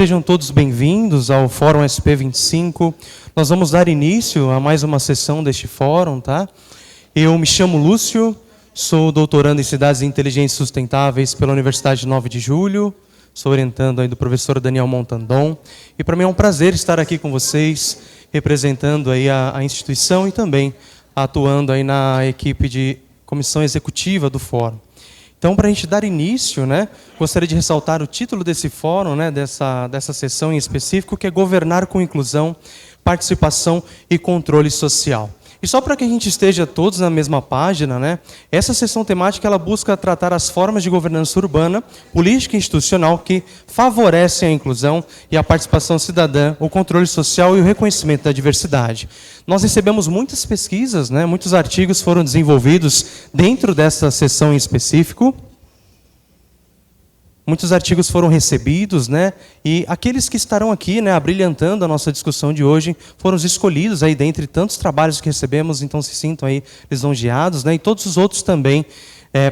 Sejam todos bem-vindos ao Fórum SP25. Nós vamos dar início a mais uma sessão deste fórum, tá? Eu me chamo Lúcio, sou doutorando em Cidades Inteligentes e Sustentáveis pela Universidade 9 de Julho, sou orientando aí do professor Daniel Montandon, e para mim é um prazer estar aqui com vocês, representando aí a instituição e também atuando aí na equipe de comissão executiva do fórum. Então, para a gente dar início, né, gostaria de ressaltar o título desse fórum, né, dessa sessão em específico, que é Governar com Inclusão, Participação e Controle Social. E só para que a gente esteja todos na mesma página, né, essa sessão temática ela busca tratar as formas de governança urbana, política e institucional que favorecem a inclusão e a participação cidadã, o controle social e o reconhecimento da diversidade. Nós recebemos muitas pesquisas, né, muitos artigos foram desenvolvidos dentro dessa sessão em específico. Muitos artigos foram recebidos, né? E aqueles que estarão aqui, né, abrilhantando a nossa discussão de hoje, foram os escolhidos aí dentre tantos trabalhos que recebemos, então se sintam aí lisonjeados, né? E todos os outros também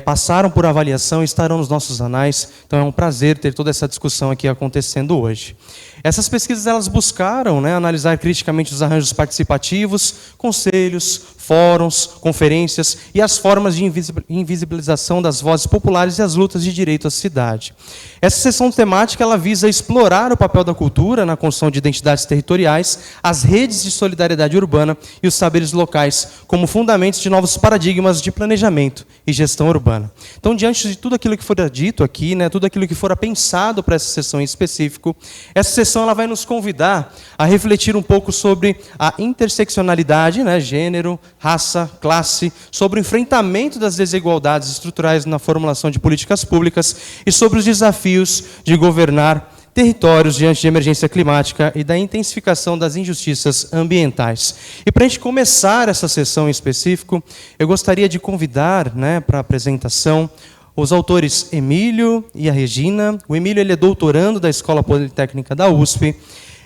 passaram por avaliação e estarão nos nossos anais. Então é um prazer ter toda essa discussão aqui acontecendo hoje. Essas pesquisas elas buscaram, né, analisar criticamente os arranjos participativos, conselhos, fóruns, conferências e as formas de invisibilização das vozes populares e as lutas de direito à cidade. Essa sessão temática ela visa explorar o papel da cultura na construção de identidades territoriais, as redes de solidariedade urbana e os saberes locais como fundamentos de novos paradigmas de planejamento e gestão urbana. Então, diante de tudo aquilo que for dito aqui, né, tudo aquilo que for pensado para essa sessão em específico, essa sessão ela vai nos convidar a refletir um pouco sobre a interseccionalidade, né, gênero, raça, classe, sobre o enfrentamento das desigualdades estruturais na formulação de políticas públicas e sobre os desafios de governar territórios diante de emergência climática e da intensificação das injustiças ambientais. E para a gente começar essa sessão em específico, eu gostaria de convidar, né, para a apresentação os autores Emílio e a Regina. O Emílio ele é doutorando da Escola Politécnica da USP.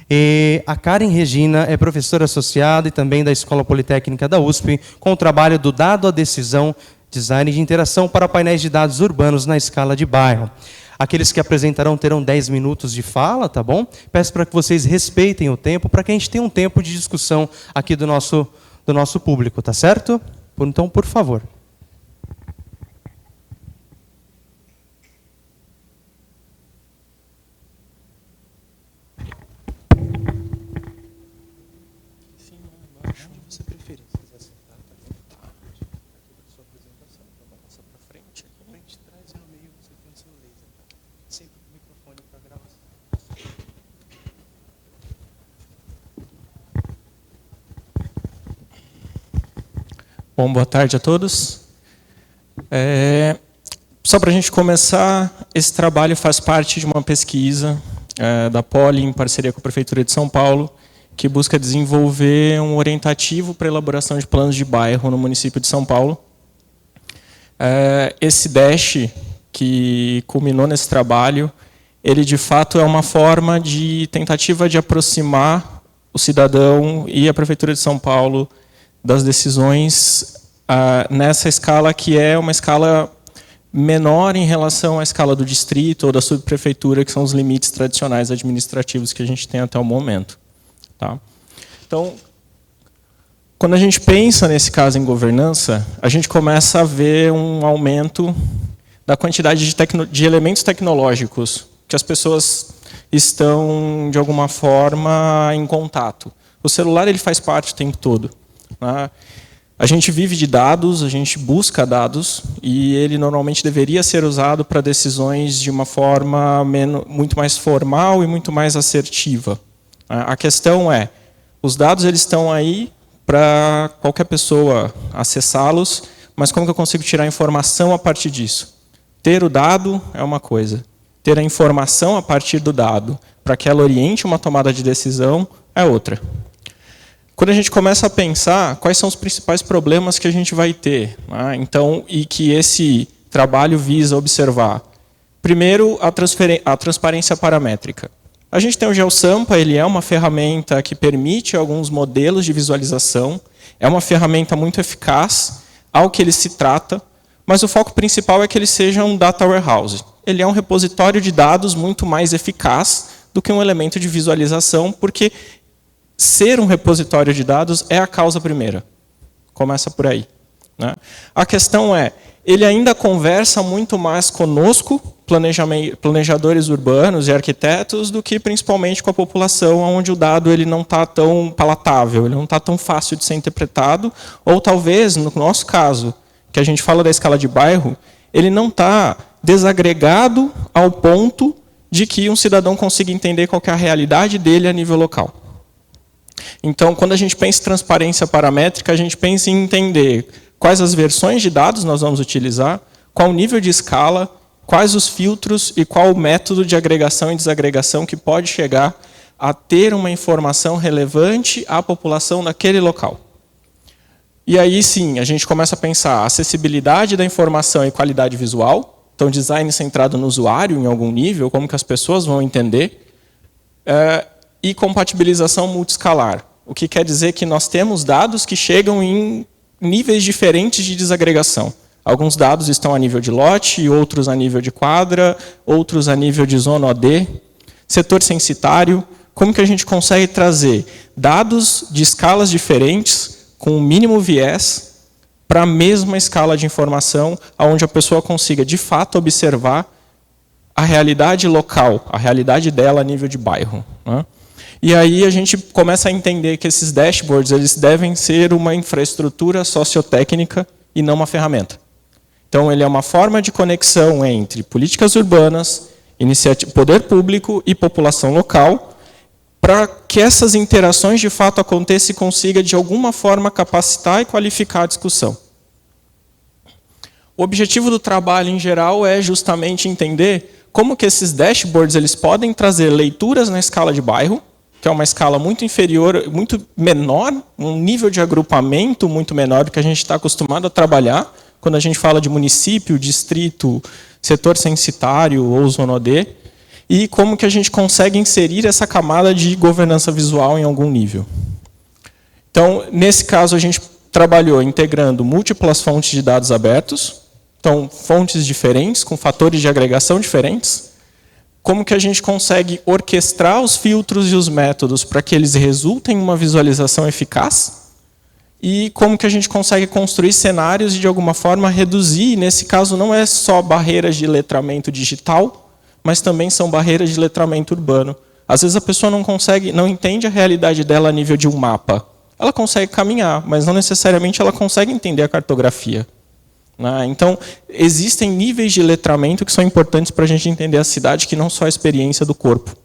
E a Karen Regina é professora associada e também da Escola Politécnica da USP, com o trabalho do Dado à Decisão, Design de Interação para Painéis de Dados Urbanos na Escala de Bairro. Aqueles que apresentarão terão 10 minutos de fala, tá bom? Peço para que vocês respeitem o tempo, para que a gente tenha um tempo de discussão aqui do nosso público, tá certo? Então, por favor. Bom, boa tarde a todos. Só para a gente começar, esse trabalho faz parte de uma pesquisa da Poli, em parceria com a Prefeitura de São Paulo, que busca desenvolver um orientativo para a elaboração de planos de bairro no município de São Paulo. Esse DASH, que culminou nesse trabalho, ele de fato é uma forma de tentativa de aproximar o cidadão e a Prefeitura de São Paulo das decisões nessa escala que é uma escala menor em relação à escala do distrito ou da subprefeitura, que são os limites tradicionais administrativos que a gente tem até o momento. Tá? Então, quando a gente pensa nesse caso em governança, a gente começa a ver um aumento da quantidade de elementos tecnológicos que as pessoas estão, de alguma forma, em contato. O celular ele faz parte o tempo todo. A gente vive de dados, a gente busca dados, e ele normalmente deveria ser usado para decisões de uma forma muito mais formal e muito mais assertiva. A questão é, os dados eles estão aí para qualquer pessoa acessá-los, mas como que eu consigo tirar informação a partir disso? Ter o dado é uma coisa, ter a informação a partir do dado, para que ela oriente uma tomada de decisão, é outra. Quando a gente começa a pensar quais são os principais problemas que a gente vai ter, né? Então, e que esse trabalho visa observar. Primeiro, a transparência paramétrica. A gente tem o GeoSampa, ele é uma ferramenta que permite alguns modelos de visualização, é uma ferramenta muito eficaz ao que ele se trata, mas o foco principal é que ele seja um data warehouse. Ele é um repositório de dados muito mais eficaz do que um elemento de visualização, porque ser um repositório de dados é a causa primeira. Começa por aí, né? A questão é, ele ainda conversa muito mais conosco, planejadores urbanos e arquitetos, do que principalmente com a população, onde o dado ele não está tão palatável, ele não está tão fácil de ser interpretado, ou talvez, no nosso caso, que a gente fala da escala de bairro, ele não está desagregado ao ponto de que um cidadão consiga entender qual que é a realidade dele a nível local. Então, quando a gente pensa em transparência paramétrica, a gente pensa em entender quais as versões de dados nós vamos utilizar, qual o nível de escala, quais os filtros e qual o método de agregação e desagregação que pode chegar a ter uma informação relevante à população daquele local. E aí sim, a gente começa a pensar a acessibilidade da informação e qualidade visual, então design centrado no usuário em algum nível, como que as pessoas vão entender, e compatibilização multiscalar, o que quer dizer que nós temos dados que chegam em níveis diferentes de desagregação. Alguns dados estão a nível de lote, outros a nível de quadra, outros a nível de zona OD. Setor censitário, como que a gente consegue trazer dados de escalas diferentes, com o mínimo viés, para a mesma escala de informação, onde a pessoa consiga, de fato, observar a realidade local, a realidade dela a nível de bairro, né? E aí a gente começa a entender que esses dashboards eles devem ser uma infraestrutura sociotécnica e não uma ferramenta. Então, ele é uma forma de conexão entre políticas urbanas, poder público e população local, para que essas interações de fato aconteçam e consiga, de alguma forma, capacitar e qualificar a discussão. O objetivo do trabalho, em geral, é justamente entender como que esses dashboards eles podem trazer leituras na escala de bairro, que é uma escala muito inferior, muito menor, um nível de agrupamento muito menor do que a gente está acostumado a trabalhar, quando a gente fala de município, distrito, setor censitário ou zona OD, e como que a gente consegue inserir essa camada de governança visual em algum nível. Então, nesse caso, a gente trabalhou integrando múltiplas fontes de dados abertos, então, fontes diferentes, com fatores de agregação diferentes. Como que a gente consegue orquestrar os filtros e os métodos para que eles resultem em uma visualização eficaz? E como que a gente consegue construir cenários e, de alguma forma, reduzir, nesse caso, não é só barreiras de letramento digital, mas também são barreiras de letramento urbano. Às vezes a pessoa não entende a realidade dela a nível de um mapa. Ela consegue caminhar, mas não necessariamente ela consegue entender a cartografia. Então, existem níveis de letramento que são importantes para a gente entender a cidade, que não só a experiência do corpo.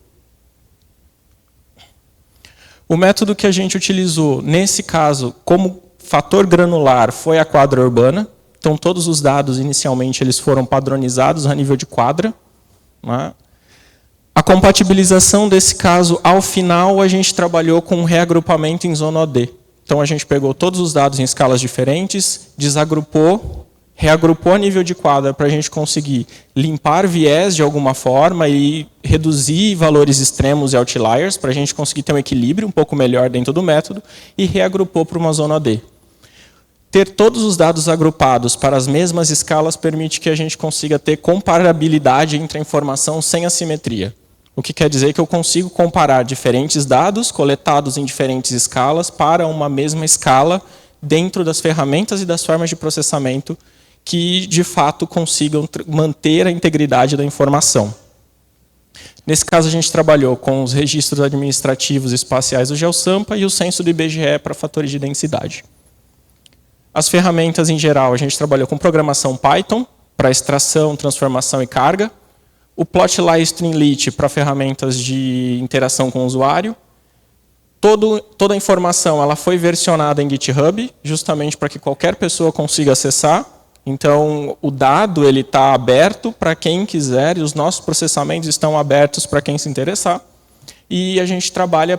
O método que a gente utilizou, nesse caso, como fator granular, foi a quadra urbana. Então, todos os dados, inicialmente, eles foram padronizados a nível de quadra. A compatibilização desse caso, ao final, a gente trabalhou com um reagrupamento em zona OD. Então, a gente pegou todos os dados em escalas diferentes, desagrupou, reagrupou a nível de quadra para a gente conseguir limpar viés de alguma forma e reduzir valores extremos e outliers para a gente conseguir ter um equilíbrio um pouco melhor dentro do método e reagrupou para uma zona OD. Ter todos os dados agrupados para as mesmas escalas permite que a gente consiga ter comparabilidade entre a informação sem assimetria. O que quer dizer que eu consigo comparar diferentes dados coletados em diferentes escalas para uma mesma escala dentro das ferramentas e das formas de processamento que, de fato, consigam manter a integridade da informação. Nesse caso, a gente trabalhou com os registros administrativos espaciais do GeoSampa e o censo do IBGE para fatores de densidade. As ferramentas, em geral, a gente trabalhou com programação Python para extração, transformação e carga, o Plotly Streamlit para ferramentas de interação com o usuário. Toda a informação ela foi versionada em GitHub, justamente para que qualquer pessoa consiga acessar. Então, o dado está aberto para quem quiser e os nossos processamentos estão abertos para quem se interessar. E a gente trabalha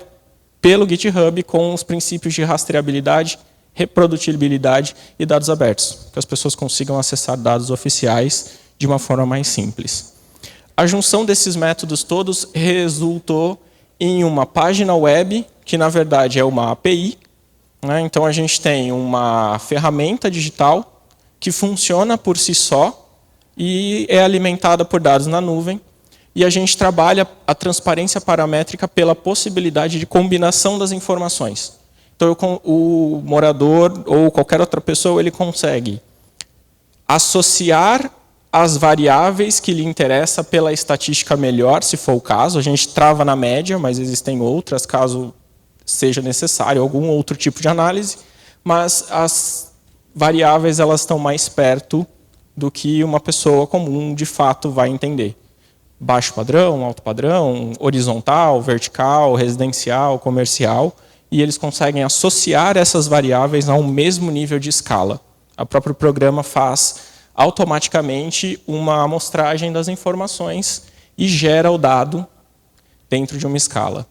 pelo GitHub com os princípios de rastreabilidade, reprodutibilidade e dados abertos, que as pessoas consigam acessar dados oficiais de uma forma mais simples. A junção desses métodos todos resultou em uma página web, que na verdade é uma API. Então, a gente tem uma ferramenta digital que funciona por si só e é alimentada por dados na nuvem. e a gente trabalha a transparência paramétrica pela possibilidade de combinação das informações. Então, o morador ou qualquer outra pessoa ele consegue associar as variáveis que lhe interessa pela estatística melhor, se for o caso. A gente trava na média, mas existem outras, caso seja necessário algum outro tipo de análise, mas as variáveis elas estão mais perto do que uma pessoa comum de fato vai entender. Baixo padrão, alto padrão, horizontal, vertical, residencial, comercial, e eles conseguem associar essas variáveis a um mesmo nível de escala. O próprio programa faz automaticamente uma amostragem das informações e gera o dado dentro de uma escala.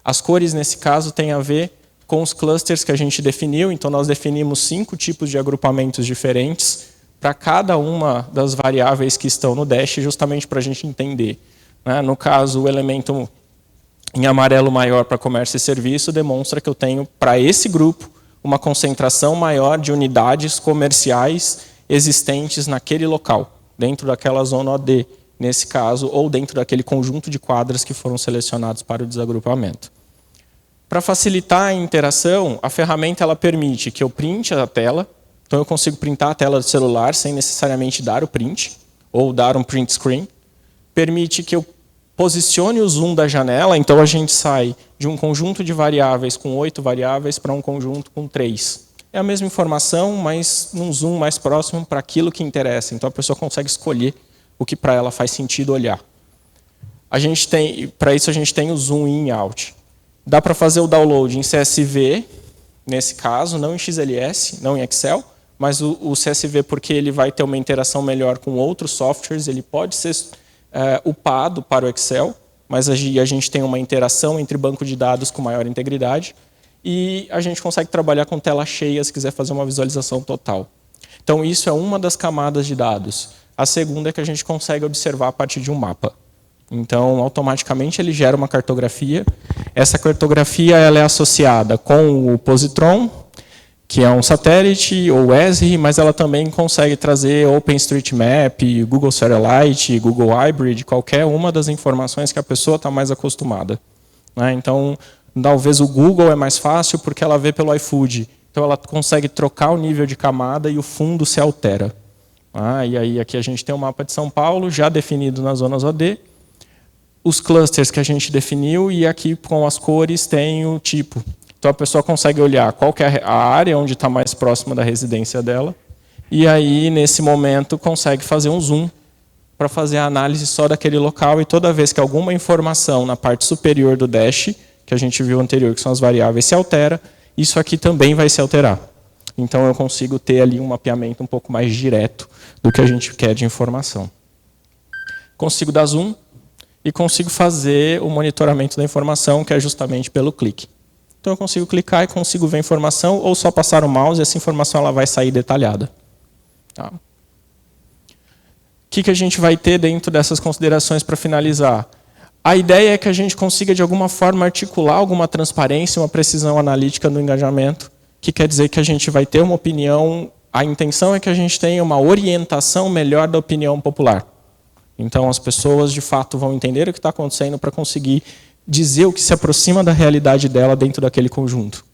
As cores, nesse caso, têm a ver com os clusters que a gente definiu, então nós definimos 5 tipos de agrupamentos diferentes para cada uma das variáveis que estão no Dash, justamente para a gente entender. No caso, o elemento em amarelo maior para comércio e serviço demonstra que eu tenho, para esse grupo, uma concentração maior de unidades comerciais existentes naquele local, dentro daquela zona OD, nesse caso, ou dentro daquele conjunto de quadras que foram selecionados para o desagrupamento. Para facilitar a interação, a ferramenta ela permite que eu printe a tela. Então, eu consigo printar a tela do celular sem necessariamente dar o print, ou dar um print screen. Permite que eu posicione o zoom da janela, então a gente sai de um conjunto de variáveis com 8 variáveis para um conjunto com 3. É a mesma informação, mas num zoom mais próximo para aquilo que interessa. Então, a pessoa consegue escolher o que para ela faz sentido olhar. Para isso, a gente tem o zoom in e out. Dá para fazer o download em CSV, nesse caso, não em XLS, não em Excel, mas o CSV, porque ele vai ter uma interação melhor com outros softwares, ele pode ser upado para o Excel, mas a gente tem uma interação entre banco de dados com maior integridade, e a gente consegue trabalhar com tela cheia se quiser fazer uma visualização total. Então, isso é uma das camadas de dados. A segunda é que a gente consegue observar a partir de um mapa. Então, automaticamente, ele gera uma cartografia. Essa cartografia ela é associada com o positron, que é um satélite, ou ESRI, mas ela também consegue trazer OpenStreetMap, Google Satellite, Google Hybrid, qualquer uma das informações que a pessoa está mais acostumada. Então, talvez o Google é mais fácil porque ela vê pelo iFood. Então, ela consegue trocar o nível de camada e o fundo se altera. E aí, aqui a gente tem o mapa de São Paulo, já definido nas zonas OD. Os clusters que a gente definiu, e aqui com as cores tem o tipo. Então, a pessoa consegue olhar qual que é a área onde está mais próxima da residência dela, e aí, nesse momento, consegue fazer um zoom para fazer a análise só daquele local, e toda vez que alguma informação na parte superior do Dash, que a gente viu anterior, que são as variáveis, se altera, isso aqui também vai se alterar. Então, eu consigo ter ali um mapeamento um pouco mais direto do que a gente quer de informação. Consigo dar zoom e consigo fazer o monitoramento da informação, que é justamente pelo clique. Então, eu consigo clicar e consigo ver a informação, ou só passar o mouse e essa informação ela vai sair detalhada. O que a gente vai ter dentro dessas considerações para finalizar? A ideia é que a gente consiga, de alguma forma, articular alguma transparência, uma precisão analítica no engajamento, que quer dizer que a gente vai ter uma opinião, a intenção é que a gente tenha uma orientação melhor da opinião popular. Então, as pessoas, de fato, vão entender o que está acontecendo para conseguir dizer o que se aproxima da realidade dela dentro daquele conjunto.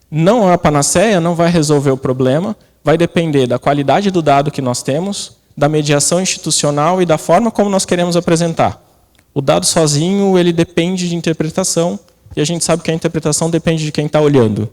Não é a panaceia, não vai resolver o problema, vai depender da qualidade do dado que nós temos, da mediação institucional e da forma como nós queremos apresentar. O dado sozinho, ele depende de interpretação, e a gente sabe que a interpretação depende de quem está olhando.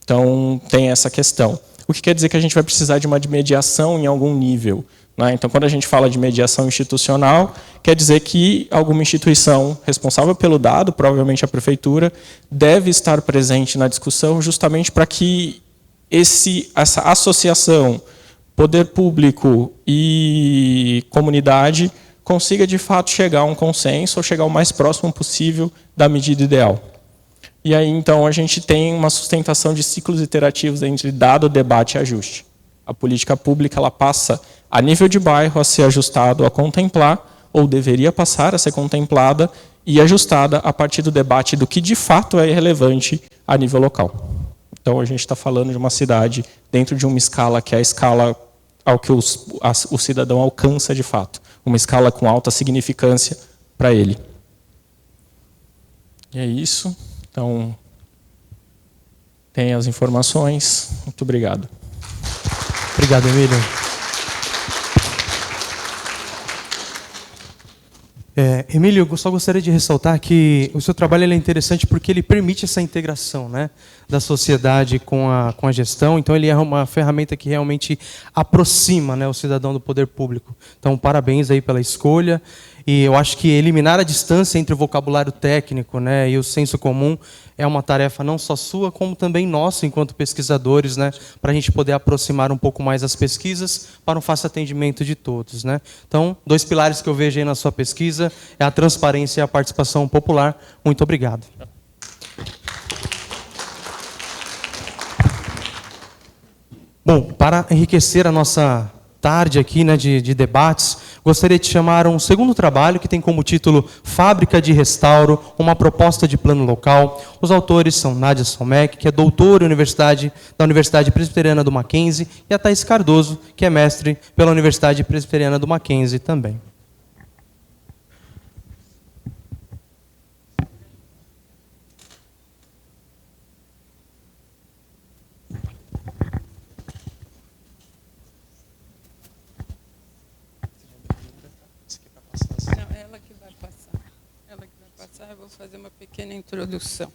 Então, tem essa questão. O que quer dizer que a gente vai precisar de uma mediação em algum nível. Então, quando a gente fala de mediação institucional, quer dizer que alguma instituição responsável pelo dado, provavelmente a prefeitura, deve estar presente na discussão justamente para que essa associação, poder público e comunidade, consiga, de fato, chegar a um consenso ou chegar o mais próximo possível da medida ideal. E aí, então, a gente tem uma sustentação de ciclos iterativos entre dado, debate e ajuste. A política pública ela passa, a nível de bairro, a ser ajustado a contemplar, ou deveria passar a ser contemplada e ajustada a partir do debate do que, de fato, é relevante a nível local. Então, a gente está falando de uma cidade dentro de uma escala que é a escala ao que o cidadão alcança de fato. uma escala com alta significância para ele. E é isso. Então, tem as informações. Muito obrigado. Obrigado, Emílio. Emílio, eu só gostaria de ressaltar que o seu trabalho é interessante porque ele permite essa integração, né, da sociedade com a gestão. Então, ele é uma ferramenta que realmente aproxima, né, o cidadão do poder público. Então, parabéns aí pela escolha. E eu acho que eliminar a distância entre o vocabulário técnico, né, e o senso comum é uma tarefa não só sua, como também nossa, enquanto pesquisadores, né, para a gente poder aproximar um pouco mais as pesquisas para um fácil atendimento de todos, né. Então, 2 pilares que eu vejo aí na sua pesquisa é a transparência e a participação popular. Muito obrigado. Bom, para enriquecer a nossa tarde aqui, né, de debates, gostaria de chamar um segundo trabalho que tem como título Fábrica de Restauro, uma proposta de plano local. Os autores são Nádia Solmec, que é doutora da Universidade Presbiteriana do Mackenzie, e a Thaís Cardoso, que é mestre pela Universidade Presbiteriana do Mackenzie também. Eu vou fazer uma pequena introdução.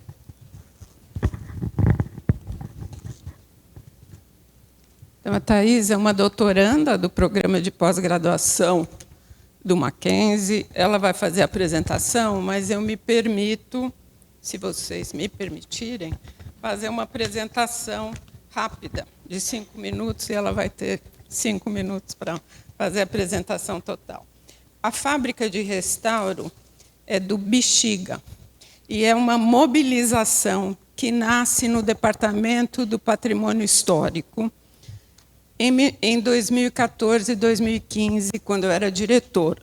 Então, a Thaís é uma doutoranda do programa de pós-graduação do Mackenzie. Ela vai fazer a apresentação, mas eu me permito, se vocês me permitirem, fazer uma apresentação rápida, de 5 minutos, e ela vai ter 5 minutos para fazer a apresentação total. A fábrica de restauro é do Bexiga, e é uma mobilização que nasce no Departamento do Patrimônio Histórico, em 2014 e 2015, quando eu era diretora.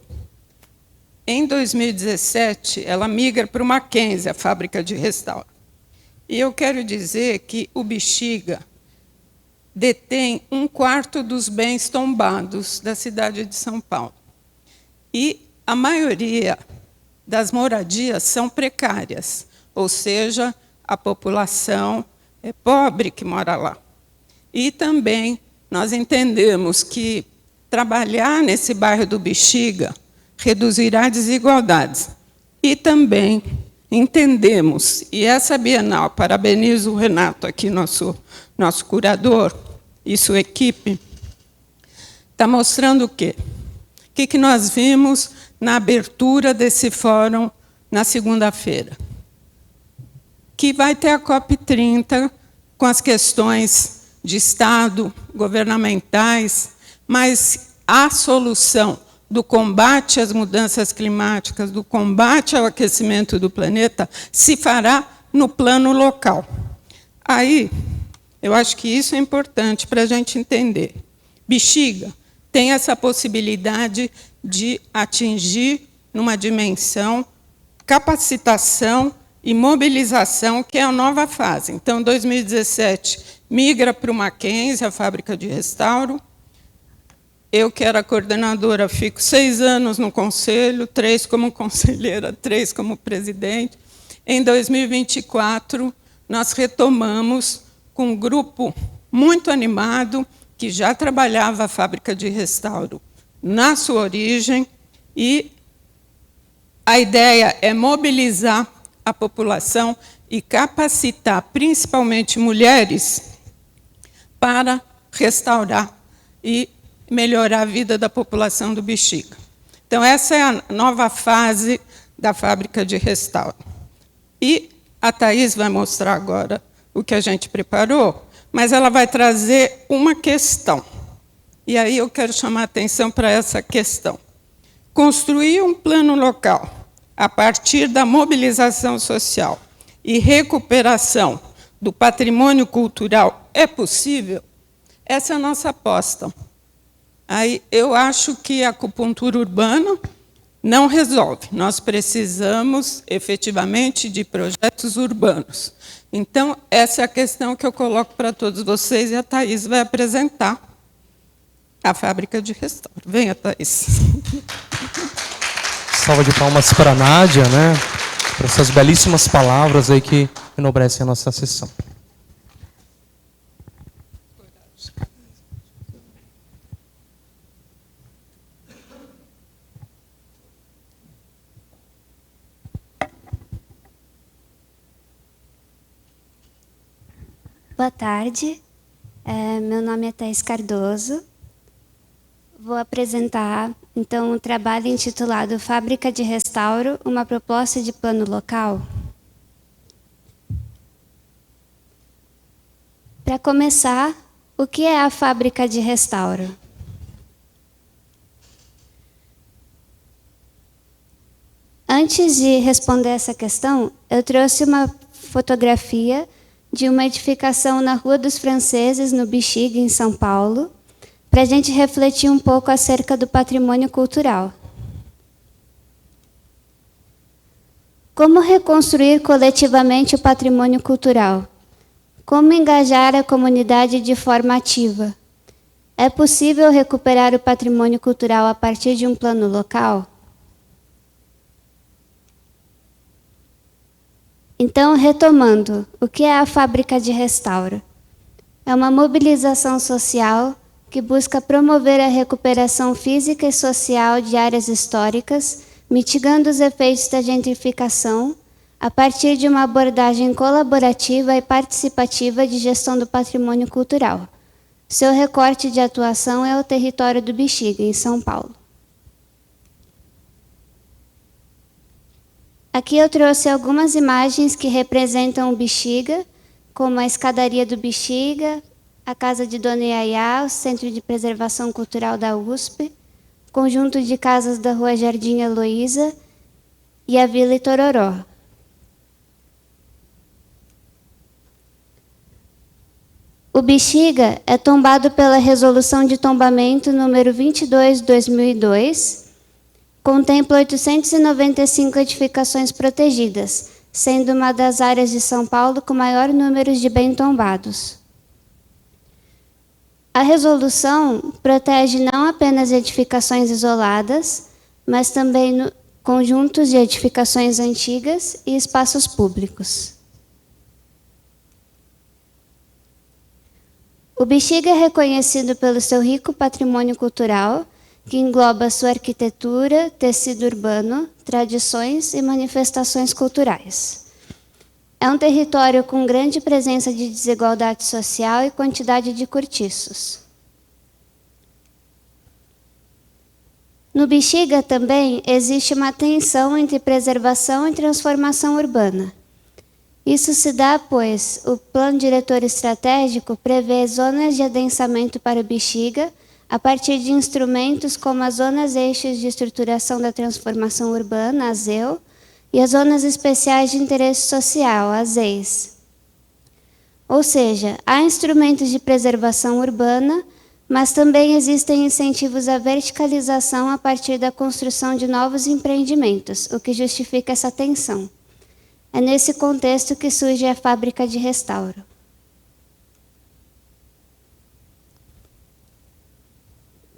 Em 2017, ela migra para o Mackenzie, a fábrica de restauro. E eu quero dizer que o Bexiga detém 1/4 dos bens tombados da cidade de São Paulo. E a maioria das moradias são precárias, ou seja, a população é pobre que mora lá. E também nós entendemos que trabalhar nesse bairro do Bexiga reduzirá desigualdades. E também entendemos, e essa Bienal, parabenizo o Renato aqui, nosso curador, e sua equipe, está mostrando o quê? O que nós vimos na abertura desse fórum na segunda-feira? Que vai ter a COP30 com as questões de Estado, governamentais, mas a solução do combate às mudanças climáticas, do combate ao aquecimento do planeta, se fará no plano local. Aí, eu acho que isso é importante para a gente entender. Bexiga tem essa possibilidade de atingir, numa dimensão, capacitação e mobilização, que é a nova fase. Então, em 2017, migra para o Mackenzie, a fábrica de restauro. Eu, que era coordenadora, fico 6 anos no conselho, 3 como conselheira, 3 como presidente. Em 2024, nós retomamos com um grupo muito animado, que já trabalhava a fábrica de restauro na sua origem, e a ideia é mobilizar a população e capacitar, principalmente mulheres, para restaurar e melhorar a vida da população do Bexiga. Então, essa é a nova fase da fábrica de restauro. E a Thaís vai mostrar agora o que a gente preparou, mas ela vai trazer uma questão. E aí eu quero chamar a atenção para essa questão. Construir um plano local a partir da mobilização social e recuperação do patrimônio cultural é possível? Essa é a nossa aposta. Aí eu acho que a acupuntura urbana não resolve. Nós precisamos, efetivamente, de projetos urbanos. Então, essa é a questão que eu coloco para todos vocês, e a Thaís vai apresentar. A fábrica de restauro. Venha, Thaís. Salva de palmas para a Nádia, né? Por essas belíssimas palavras aí que enobrecem a nossa sessão. Boa tarde, meu nome é Thaís Cardoso. Vou apresentar, então, um trabalho intitulado Fábrica de Restauro, uma proposta de plano local. Para começar, o que é a Fábrica de Restauro? Antes de responder essa questão, eu trouxe uma fotografia de uma edificação na Rua dos Franceses, no Bexiga, em São Paulo, para a gente refletir um pouco acerca do patrimônio cultural. Como reconstruir coletivamente o patrimônio cultural? Como engajar a comunidade de forma ativa? É possível recuperar o patrimônio cultural a partir de um plano local? Então, retomando, o que é a Fábrica de Restauro? É uma mobilização social que busca promover a recuperação física e social de áreas históricas, mitigando os efeitos da gentrificação, a partir de uma abordagem colaborativa e participativa de gestão do patrimônio cultural. Seu recorte de atuação é o território do Bexiga, em São Paulo. Aqui eu trouxe algumas imagens que representam o Bexiga, como a escadaria do Bexiga, a Casa de Dona Iaiá, o Centro de Preservação Cultural da USP, conjunto de casas da Rua Jardim Heloísa e a Vila Itororó. O Bexiga é tombado pela Resolução de Tombamento número 22/2002, contempla 895 edificações protegidas, sendo uma das áreas de São Paulo com maior número de bem tombados. A resolução protege não apenas edificações isoladas, mas também conjuntos de edificações antigas e espaços públicos. O Bexiga é reconhecido pelo seu rico patrimônio cultural, que engloba sua arquitetura, tecido urbano, tradições e manifestações culturais. É um território com grande presença de desigualdade social e quantidade de cortiços. No Bexiga também existe uma tensão entre preservação e transformação urbana. Isso se dá, pois, o Plano Diretor Estratégico prevê zonas de adensamento para o Bexiga, a partir de instrumentos como as zonas eixos de estruturação da transformação urbana, AZEU, e as zonas especiais de interesse social, as ZEIS. Ou seja, há instrumentos de preservação urbana, mas também existem incentivos à verticalização a partir da construção de novos empreendimentos, o que justifica essa tensão. É nesse contexto que surge a Fábrica de Restauro.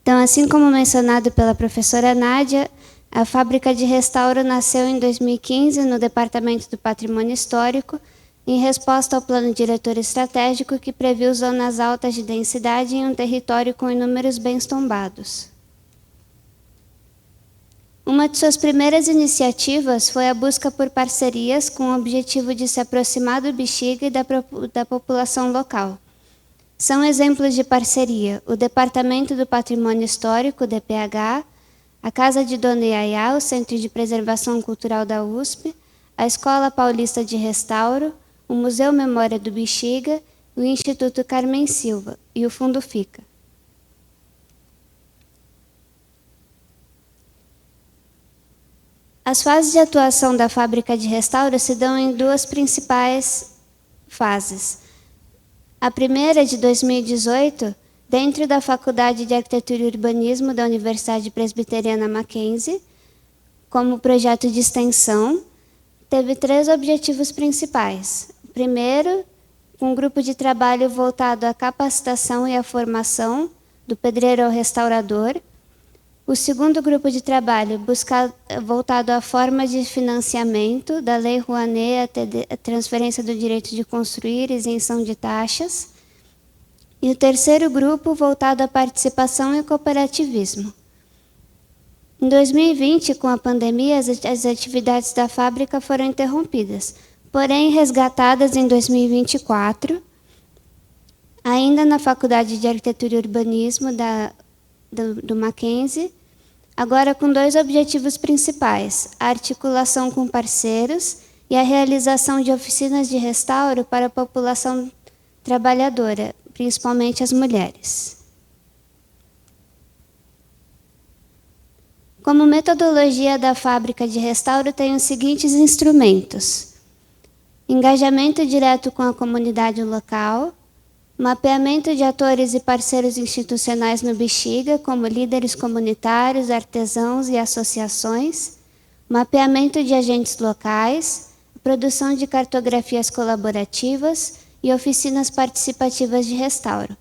Então, assim como mencionado pela professora Nádia, a Fábrica de Restauro nasceu em 2015 no Departamento do Patrimônio Histórico, em resposta ao Plano Diretor Estratégico que previu zonas altas de densidade em um território com inúmeros bens tombados. Uma de suas primeiras iniciativas foi a busca por parcerias com o objetivo de se aproximar do Bexiga e da população local. São exemplos de parceria o Departamento do Patrimônio Histórico, DPH, a Casa de Dona Iaiá, o Centro de Preservação Cultural da USP, a Escola Paulista de Restauro, o Museu Memória do Bexiga, o Instituto Carmen Silva e o Fundo FICA. As fases de atuação da Fábrica de Restauro se dão em duas principais fases. A primeira, de 2018, dentro da Faculdade de Arquitetura e Urbanismo da Universidade Presbiteriana Mackenzie, como projeto de extensão, teve 3 objetivos principais. Primeiro, um grupo de trabalho voltado à capacitação e à formação do pedreiro ao restaurador. O segundo grupo de trabalho, voltado à forma de financiamento da Lei Rouanet, a transferência do direito de construir, isenção de taxas. E o terceiro grupo, voltado à participação e cooperativismo. Em 2020, com a pandemia, as atividades da fábrica foram interrompidas, porém resgatadas em 2024, ainda na Faculdade de Arquitetura e Urbanismo do Mackenzie, agora com 2 objetivos principais: a articulação com parceiros e a realização de oficinas de restauro para a população trabalhadora, principalmente as mulheres. Como metodologia da fábrica de restauro, tem os seguintes instrumentos: engajamento direto com a comunidade local, mapeamento de atores e parceiros institucionais no Bexiga, como líderes comunitários, artesãos e associações, mapeamento de agentes locais, produção de cartografias colaborativas e oficinas participativas de restauro.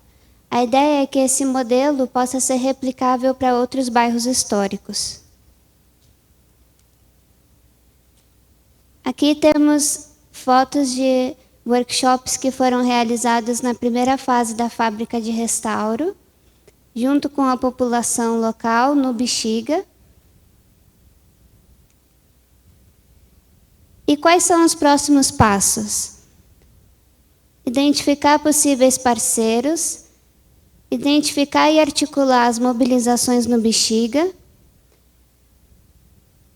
A ideia é que esse modelo possa ser replicável para outros bairros históricos. Aqui temos fotos de workshops que foram realizados na primeira fase da fábrica de restauro, junto com a população local no Bexiga. E quais são os próximos passos? Identificar possíveis parceiros, identificar e articular as mobilizações no Bexiga,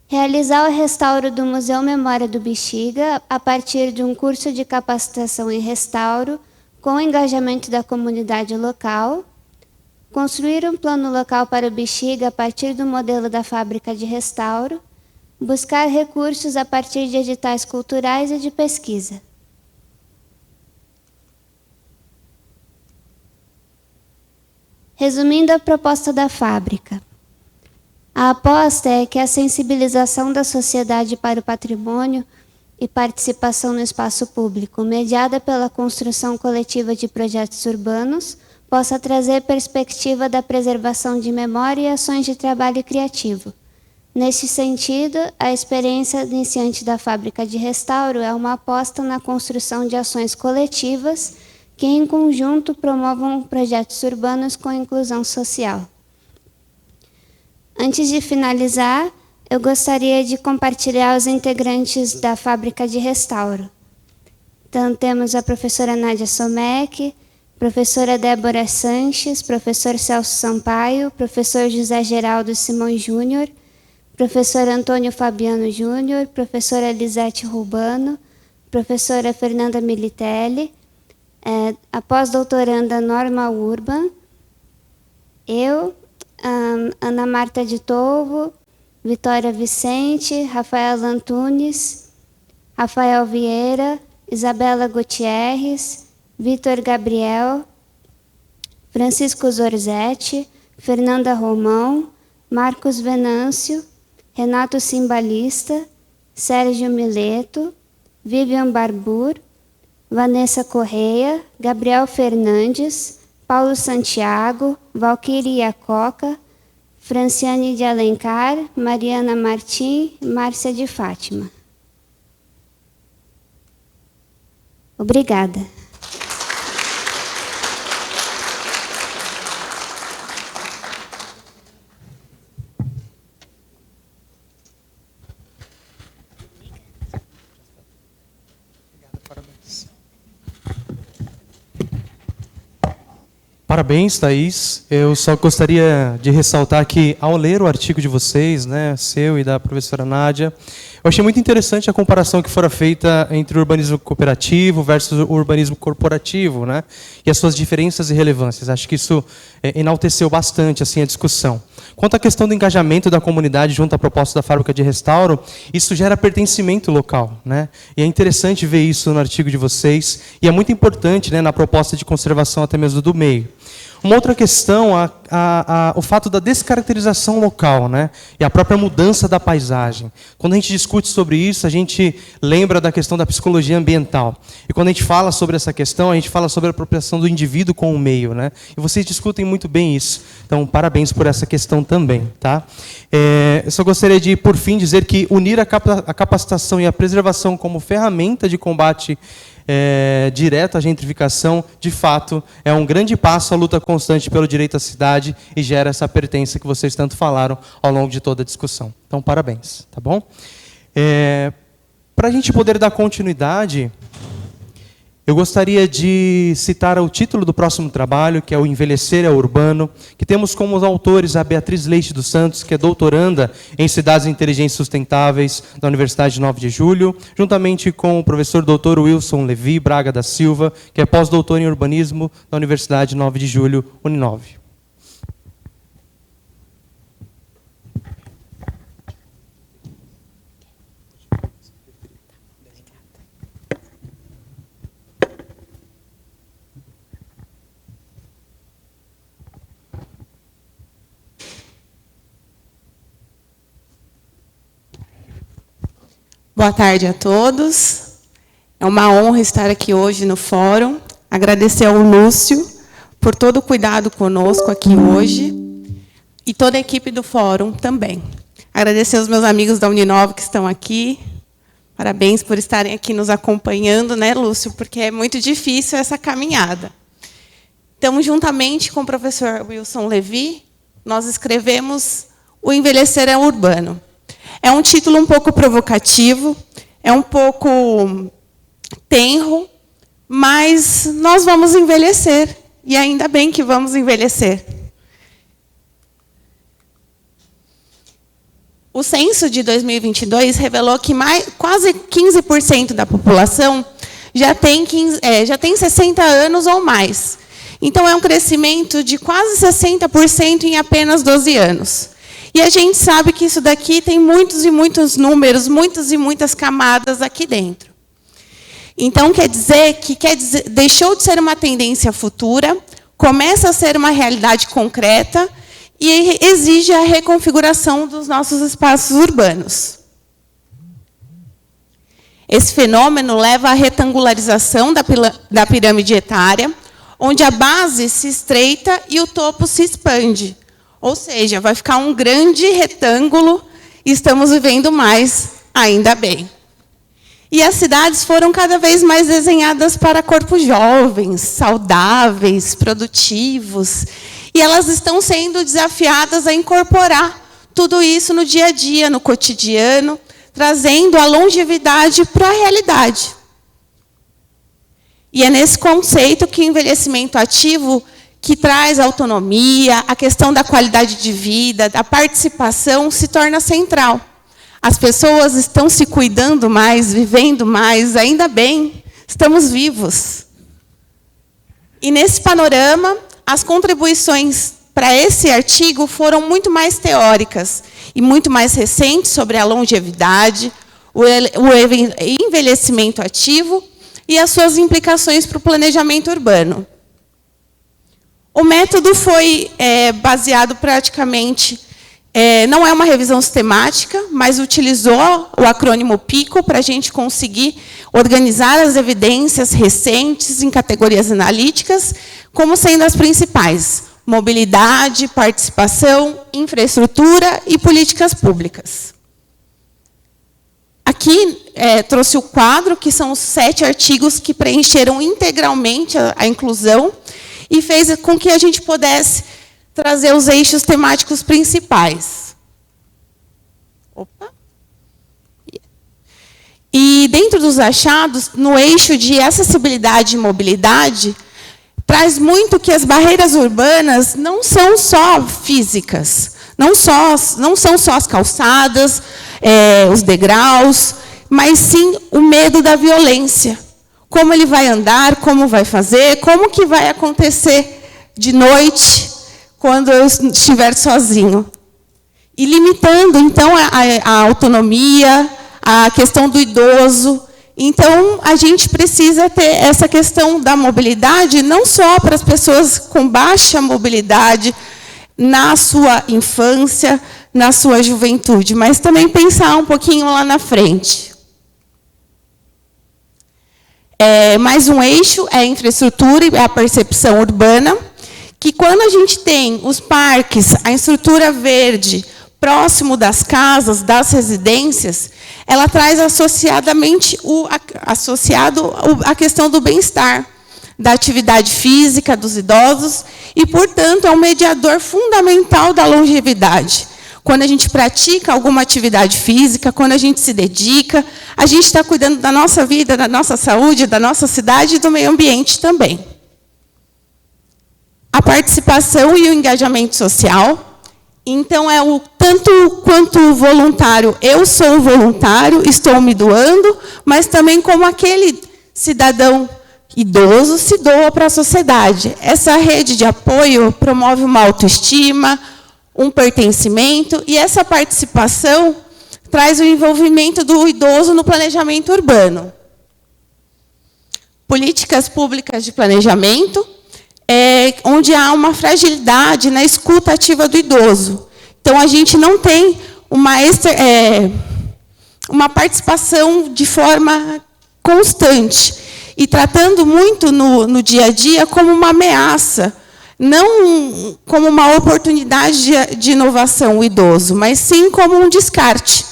realizar o restauro do Museu Memória do Bexiga a partir de um curso de capacitação em restauro com engajamento da comunidade local, construir um plano local para o Bexiga a partir do modelo da fábrica de restauro, buscar recursos a partir de editais culturais e de pesquisa. Resumindo a proposta da fábrica, a aposta é que a sensibilização da sociedade para o patrimônio e participação no espaço público, mediada pela construção coletiva de projetos urbanos, possa trazer perspectiva da preservação de memória e ações de trabalho criativo. Neste sentido, a experiência iniciante da fábrica de restauro é uma aposta na construção de ações coletivas que, em conjunto, promovam projetos urbanos com inclusão social. Antes de finalizar, eu gostaria de compartilhar os integrantes da fábrica de restauro. Então, temos a professora Nádia Somec, professora Débora Sanches, professor Celso Sampaio, professor José Geraldo Simões Júnior, professor Antônio Fabiano Júnior, professora Elisete Rubano, professora Fernanda Militelli, a pós-doutoranda Norma Urban, eu, Ana Marta de Tolvo, Vitória Vicente, Rafael Antunes, Rafael Vieira, Isabela Gutierrez, Vitor Gabriel, Francisco Zorzetti, Fernanda Romão, Marcos Venâncio, Renato Simbalista, Sérgio Mileto, Vivian Barbur, Vanessa Correia, Gabriel Fernandes, Paulo Santiago, Valquíria Coca, Franciane de Alencar, Mariana Martim, Márcia de Fátima. Obrigada. Parabéns, Thaís. Eu só gostaria de ressaltar que, ao ler o artigo de vocês, né, seu e da professora Nádia, eu achei muito interessante a comparação que fora feita entre o urbanismo cooperativo versus o urbanismo corporativo, né, e as suas diferenças e relevâncias. Acho que isso enalteceu bastante assim, a discussão. Quanto à questão do engajamento da comunidade junto à proposta da fábrica de restauro, isso gera pertencimento local, né? E é interessante ver isso no artigo de vocês, e é muito importante, né, na proposta de conservação até mesmo do meio. Uma outra questão, o fato da descaracterização local, né? E a própria mudança da paisagem. Quando a gente discute sobre isso, a gente lembra da questão da psicologia ambiental. E quando a gente fala sobre essa questão, a gente fala sobre a apropriação do indivíduo com o meio, né? E vocês discutem muito bem isso. Então, parabéns por essa questão também, tá? Eu só gostaria de, por fim, dizer que unir a capacitação e a preservação como ferramenta de combate direto à gentrificação, de fato, é um grande passo à luta constante pelo direito à cidade e gera essa pertença que vocês tanto falaram ao longo de toda a discussão. Então, parabéns, tá bom? Para a gente poder dar continuidade, eu gostaria de citar o título do próximo trabalho, que é o Envelhecer é Urbano, que temos como autores a Beatriz Leite dos Santos, que é doutoranda em Cidades Inteligentes e Sustentáveis da Universidade 9 de Julho, juntamente com o professor doutor Wilson Levi Braga da Silva, que é pós-doutor em Urbanismo da Universidade 9 de Julho, Uninove. Boa tarde a todos. É uma honra estar aqui hoje no fórum. Agradecer ao Lúcio por todo o cuidado conosco aqui hoje e toda a equipe do fórum também. Agradecer aos meus amigos da Uninove que estão aqui. Parabéns por estarem aqui nos acompanhando, né, Lúcio? Porque é muito difícil essa caminhada. Então, juntamente com o professor Wilson Levi, nós escrevemos O Envelhecer é Urbano. É um título um pouco provocativo, é um pouco tenro, mas nós vamos envelhecer, e ainda bem que vamos envelhecer. O censo de 2022 revelou que quase 15% da população já tem 60 anos ou mais. Então, é um crescimento de quase 60% em apenas 12 anos. E a gente sabe que isso daqui tem muitos e muitos números, muitas e muitas camadas aqui dentro. Então, quer dizer, deixou de ser uma tendência futura, começa a ser uma realidade concreta e exige a reconfiguração dos nossos espaços urbanos. Esse fenômeno leva à retangularização da pirâmide etária, onde a base se estreita e o topo se expande. Ou seja, vai ficar um grande retângulo e estamos vivendo mais, ainda bem. E as cidades foram cada vez mais desenhadas para corpos jovens, saudáveis, produtivos. E elas estão sendo desafiadas a incorporar tudo isso no dia a dia, no cotidiano, trazendo a longevidade para a realidade. E é nesse conceito que o envelhecimento ativo, que traz a autonomia, a questão da qualidade de vida, da participação, se torna central. As pessoas estão se cuidando mais, vivendo mais, ainda bem, estamos vivos. E nesse panorama, as contribuições para esse artigo foram muito mais teóricas e muito mais recentes sobre a longevidade, o envelhecimento ativo e as suas implicações para o planejamento urbano. O método foi baseado praticamente, não é uma revisão sistemática, mas utilizou o acrônimo PICO para a gente conseguir organizar as evidências recentes em categorias analíticas, como sendo as principais: mobilidade, participação, infraestrutura e políticas públicas. Aqui trouxe o quadro, que são os 7 artigos que preencheram integralmente a inclusão, e fez com que a gente pudesse trazer os eixos temáticos principais. Opa! E dentro dos achados, no eixo de acessibilidade e mobilidade, traz muito que as barreiras urbanas não são só físicas, não são só as calçadas, os degraus, mas sim o medo da violência. Como ele vai andar, como vai fazer, como que vai acontecer de noite, quando eu estiver sozinho. E limitando, então, a autonomia, a questão do idoso Então, a gente precisa ter essa questão da mobilidade, não só para as pessoas com baixa mobilidade, na sua infância, na sua juventude, mas também pensar um pouquinho lá na frente. Mais um eixo é a infraestrutura e a percepção urbana, que quando a gente tem os parques, a estrutura verde, próximo das casas, das residências, ela traz associadamente a questão do bem-estar, da atividade física dos idosos e, portanto, é um mediador fundamental da longevidade. Quando a gente pratica alguma atividade física, quando a gente se dedica, a gente está cuidando da nossa vida, da nossa saúde, da nossa cidade e do meio ambiente também. A participação e o engajamento social. Então, é o tanto quanto voluntário, eu sou voluntário, estou me doando, mas também como aquele cidadão idoso se doa para a sociedade. Essa rede de apoio promove uma autoestima, um pertencimento, e essa participação traz o envolvimento do idoso no planejamento urbano. Políticas públicas de planejamento, onde há uma fragilidade na escuta ativa do idoso. Então, a gente não tem uma participação de forma constante, e tratando muito no dia a dia como uma ameaça, não como uma oportunidade de inovação, o idoso, mas sim como um descarte,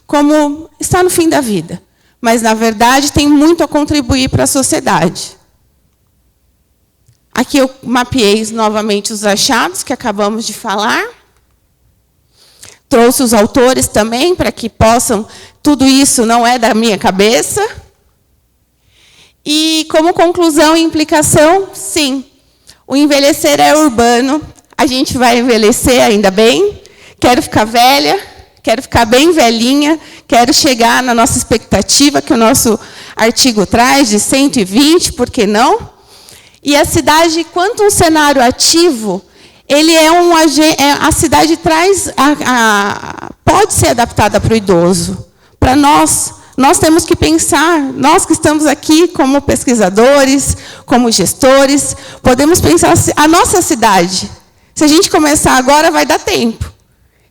como está no fim da vida. Mas, na verdade, tem muito a contribuir para a sociedade. Aqui eu mapeei novamente os achados que acabamos de falar. Trouxe os autores também, para que possam... Tudo isso não é da minha cabeça. E, como conclusão e implicação, sim, o envelhecer é urbano, a gente vai envelhecer, ainda bem. Quero ficar velha, quero ficar bem velhinha, quero chegar na nossa expectativa, que o nosso artigo traz, de 120, por que não? E a cidade, quanto um cenário ativo, ele a cidade traz, pode ser adaptada para o idoso. Para nós temos que pensar, nós que estamos aqui como pesquisadores, como gestores, podemos pensar a nossa cidade. Se a gente começar agora, vai dar tempo.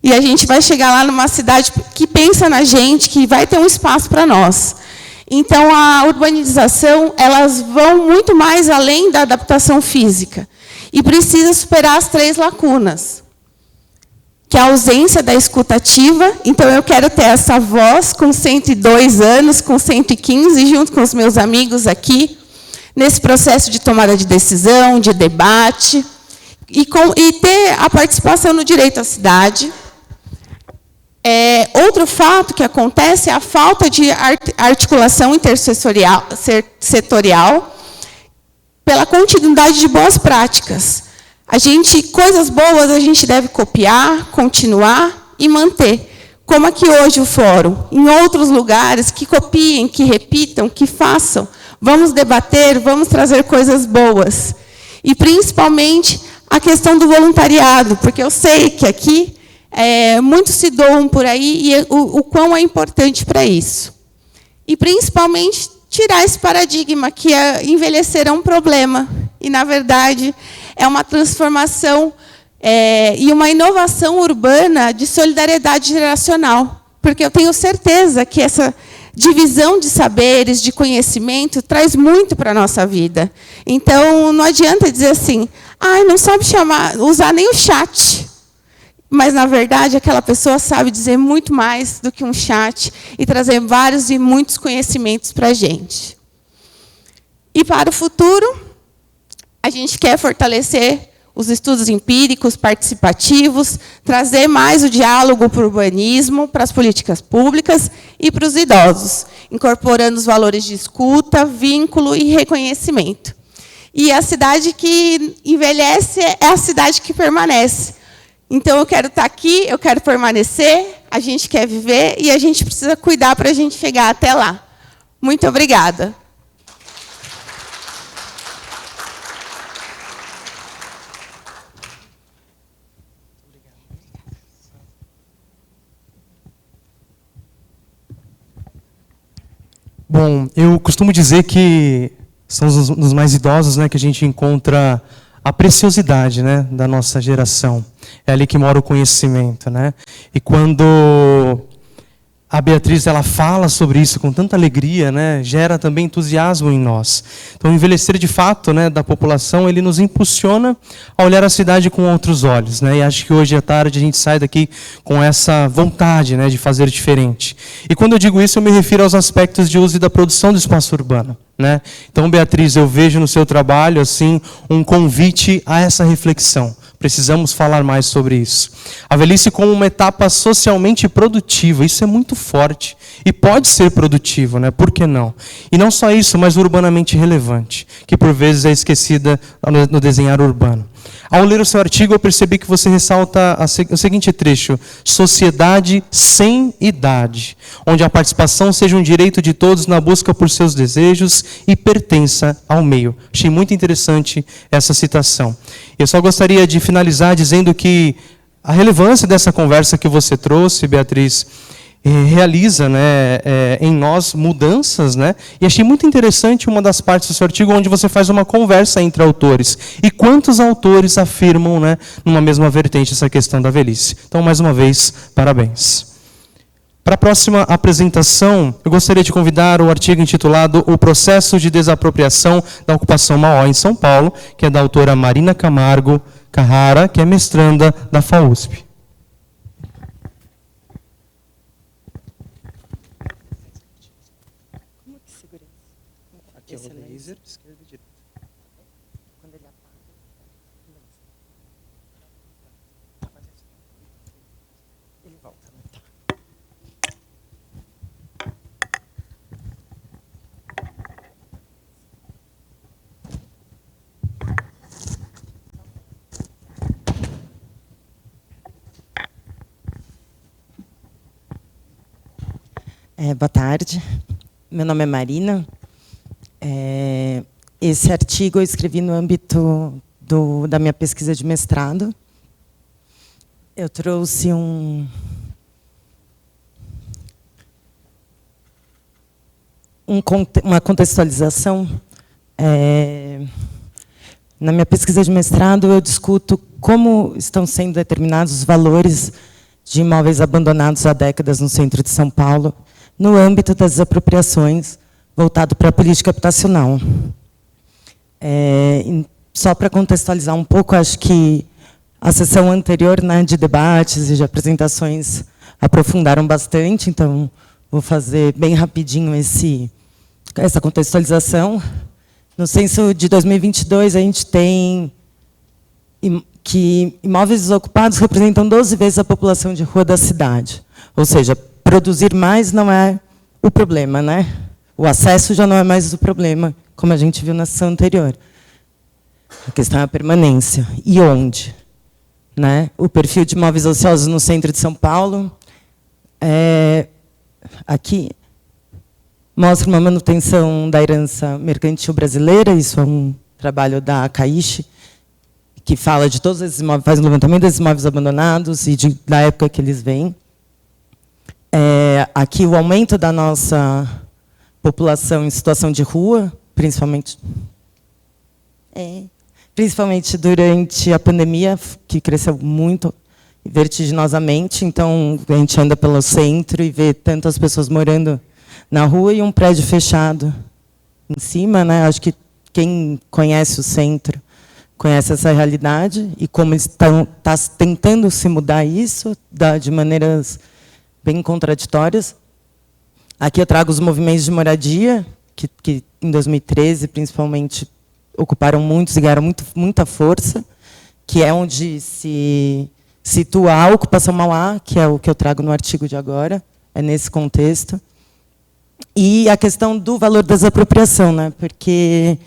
E a gente vai chegar lá numa cidade que pensa na gente, que vai ter um espaço para nós. Então, a urbanização, elas vão muito mais além da adaptação física. E precisa superar as 3 lacunas. Que é a ausência da escuta ativa. Então, eu quero ter essa voz com 102 anos, com 115, junto com os meus amigos aqui, nesse processo de tomada de decisão, de debate, e ter a participação no direito à cidade. Outro fato que acontece é a falta de articulação intersetorial pela continuidade de boas práticas. Coisas boas a gente deve copiar, continuar e manter. Como aqui hoje o fórum, em outros lugares, que copiem, que repitam, que façam. Vamos debater, vamos trazer coisas boas. E, principalmente, a questão do voluntariado, porque eu sei que aqui muitos se doam por aí e o quão é importante para isso. E, principalmente, tirar esse paradigma que envelhecer é um problema. E, na verdade, é uma transformação e uma inovação urbana de solidariedade geracional. Porque eu tenho certeza que essa divisão de saberes, de conhecimento, traz muito para a nossa vida. Então, não adianta dizer assim, não sabe usar nem o chat. Mas, na verdade, aquela pessoa sabe dizer muito mais do que um chat e trazer vários e muitos conhecimentos para a gente. E, para o futuro, a gente quer fortalecer os estudos empíricos, participativos, trazer mais o diálogo para o urbanismo, para as políticas públicas e para os idosos, incorporando os valores de escuta, vínculo e reconhecimento. E a cidade que envelhece é a cidade que permanece. Então, eu quero estar aqui, eu quero permanecer, a gente quer viver e a gente precisa cuidar para a gente chegar até lá. Muito obrigada. Bom, Bom, eu costumo dizer que são os mais idosos, né, que a gente encontra a preciosidade, né, da nossa geração. É ali que mora o conhecimento, né? E quando a Beatriz ela fala sobre isso com tanta alegria, né, gera também entusiasmo em nós. Então, o envelhecer de fato, né, da população, ele nos impulsiona a olhar a cidade com outros olhos, né? E acho que hoje à tarde a gente sai daqui com essa vontade, né, de fazer diferente. E quando eu digo isso, eu me refiro aos aspectos de uso e da produção do espaço urbano, né? Então, Beatriz, eu vejo no seu trabalho assim um convite a essa reflexão. Precisamos falar mais sobre isso. A velhice como uma etapa socialmente produtiva, isso é muito forte. E pode ser produtivo, né? Por que não? E não só isso, mas urbanamente relevante, que por vezes é esquecida no desenhar urbano. Ao ler o seu artigo, eu percebi que você ressalta o seguinte trecho: sociedade sem idade, onde a participação seja um direito de todos na busca por seus desejos e pertença ao meio. Achei muito interessante essa citação. Eu só gostaria de finalizar dizendo que a relevância dessa conversa que você trouxe, Beatriz, realiza, né, em nós mudanças, né? E achei muito interessante uma das partes do seu artigo onde você faz uma conversa entre autores. E quantos autores afirmam, né, numa mesma vertente essa questão da velhice. Então, mais uma vez, parabéns. Para a próxima apresentação, eu gostaria de convidar o artigo intitulado O Processo de Desapropriação da Ocupação Mauá em São Paulo, que é da autora Marina Camargo Carrara, que é mestranda da FAUSP. Aqui é o laser, esquerda e direita. Quando ele apaga, ele volta. Boa tarde, meu nome é Marina. Esse artigo eu escrevi no âmbito da minha pesquisa de mestrado. Eu trouxe uma contextualização. Na minha pesquisa de mestrado, eu discuto como estão sendo determinados os valores de imóveis abandonados há décadas no centro de São Paulo, no âmbito das desapropriações, voltado para a política habitacional. Só para contextualizar um pouco, acho que a sessão anterior, né, de debates e de apresentações aprofundaram bastante, então vou fazer bem rapidinho essa contextualização. No censo de 2022, a gente tem que imóveis desocupados representam 12 vezes a população de rua da cidade. Ou seja, produzir mais não é o problema, né? O acesso já não é mais o problema, como a gente viu na sessão anterior. A questão é a permanência. E onde? Né? O perfil de imóveis ociosos no centro de São Paulo, aqui, mostra uma manutenção da herança mercantil brasileira, isso é um trabalho da Caixe, que fala de todos esses imóveis, faz um levantamento desses imóveis abandonados e da época que eles vêm. Aqui o aumento da nossa população em situação de rua, principalmente durante a pandemia, que cresceu muito vertiginosamente. Então, a gente anda pelo centro e vê tantas pessoas morando na rua e um prédio fechado em cima, né? Acho que quem conhece o centro conhece essa realidade e como está tentando se mudar isso de maneiras bem contraditórias. Aqui eu trago os movimentos de moradia, que em 2013, principalmente, ocuparam muitos e ganharam muita força, que é onde se situa a ocupação Mauá, que é o que eu trago no artigo de agora, é nesse contexto. E a questão do valor da desapropriação, né? Porque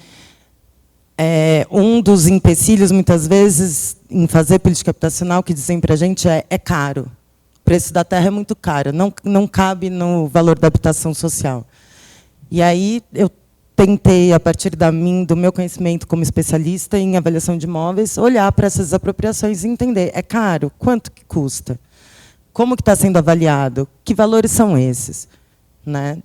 um dos empecilhos, muitas vezes, em fazer política habitacional, que dizem para a gente é caro. O preço da terra é muito caro, não cabe no valor da habitação social. E aí eu tentei, a partir do meu conhecimento como especialista em avaliação de imóveis, olhar para essas apropriações e entender, é caro? Quanto que custa? Como que está sendo avaliado? Que valores são esses? Né?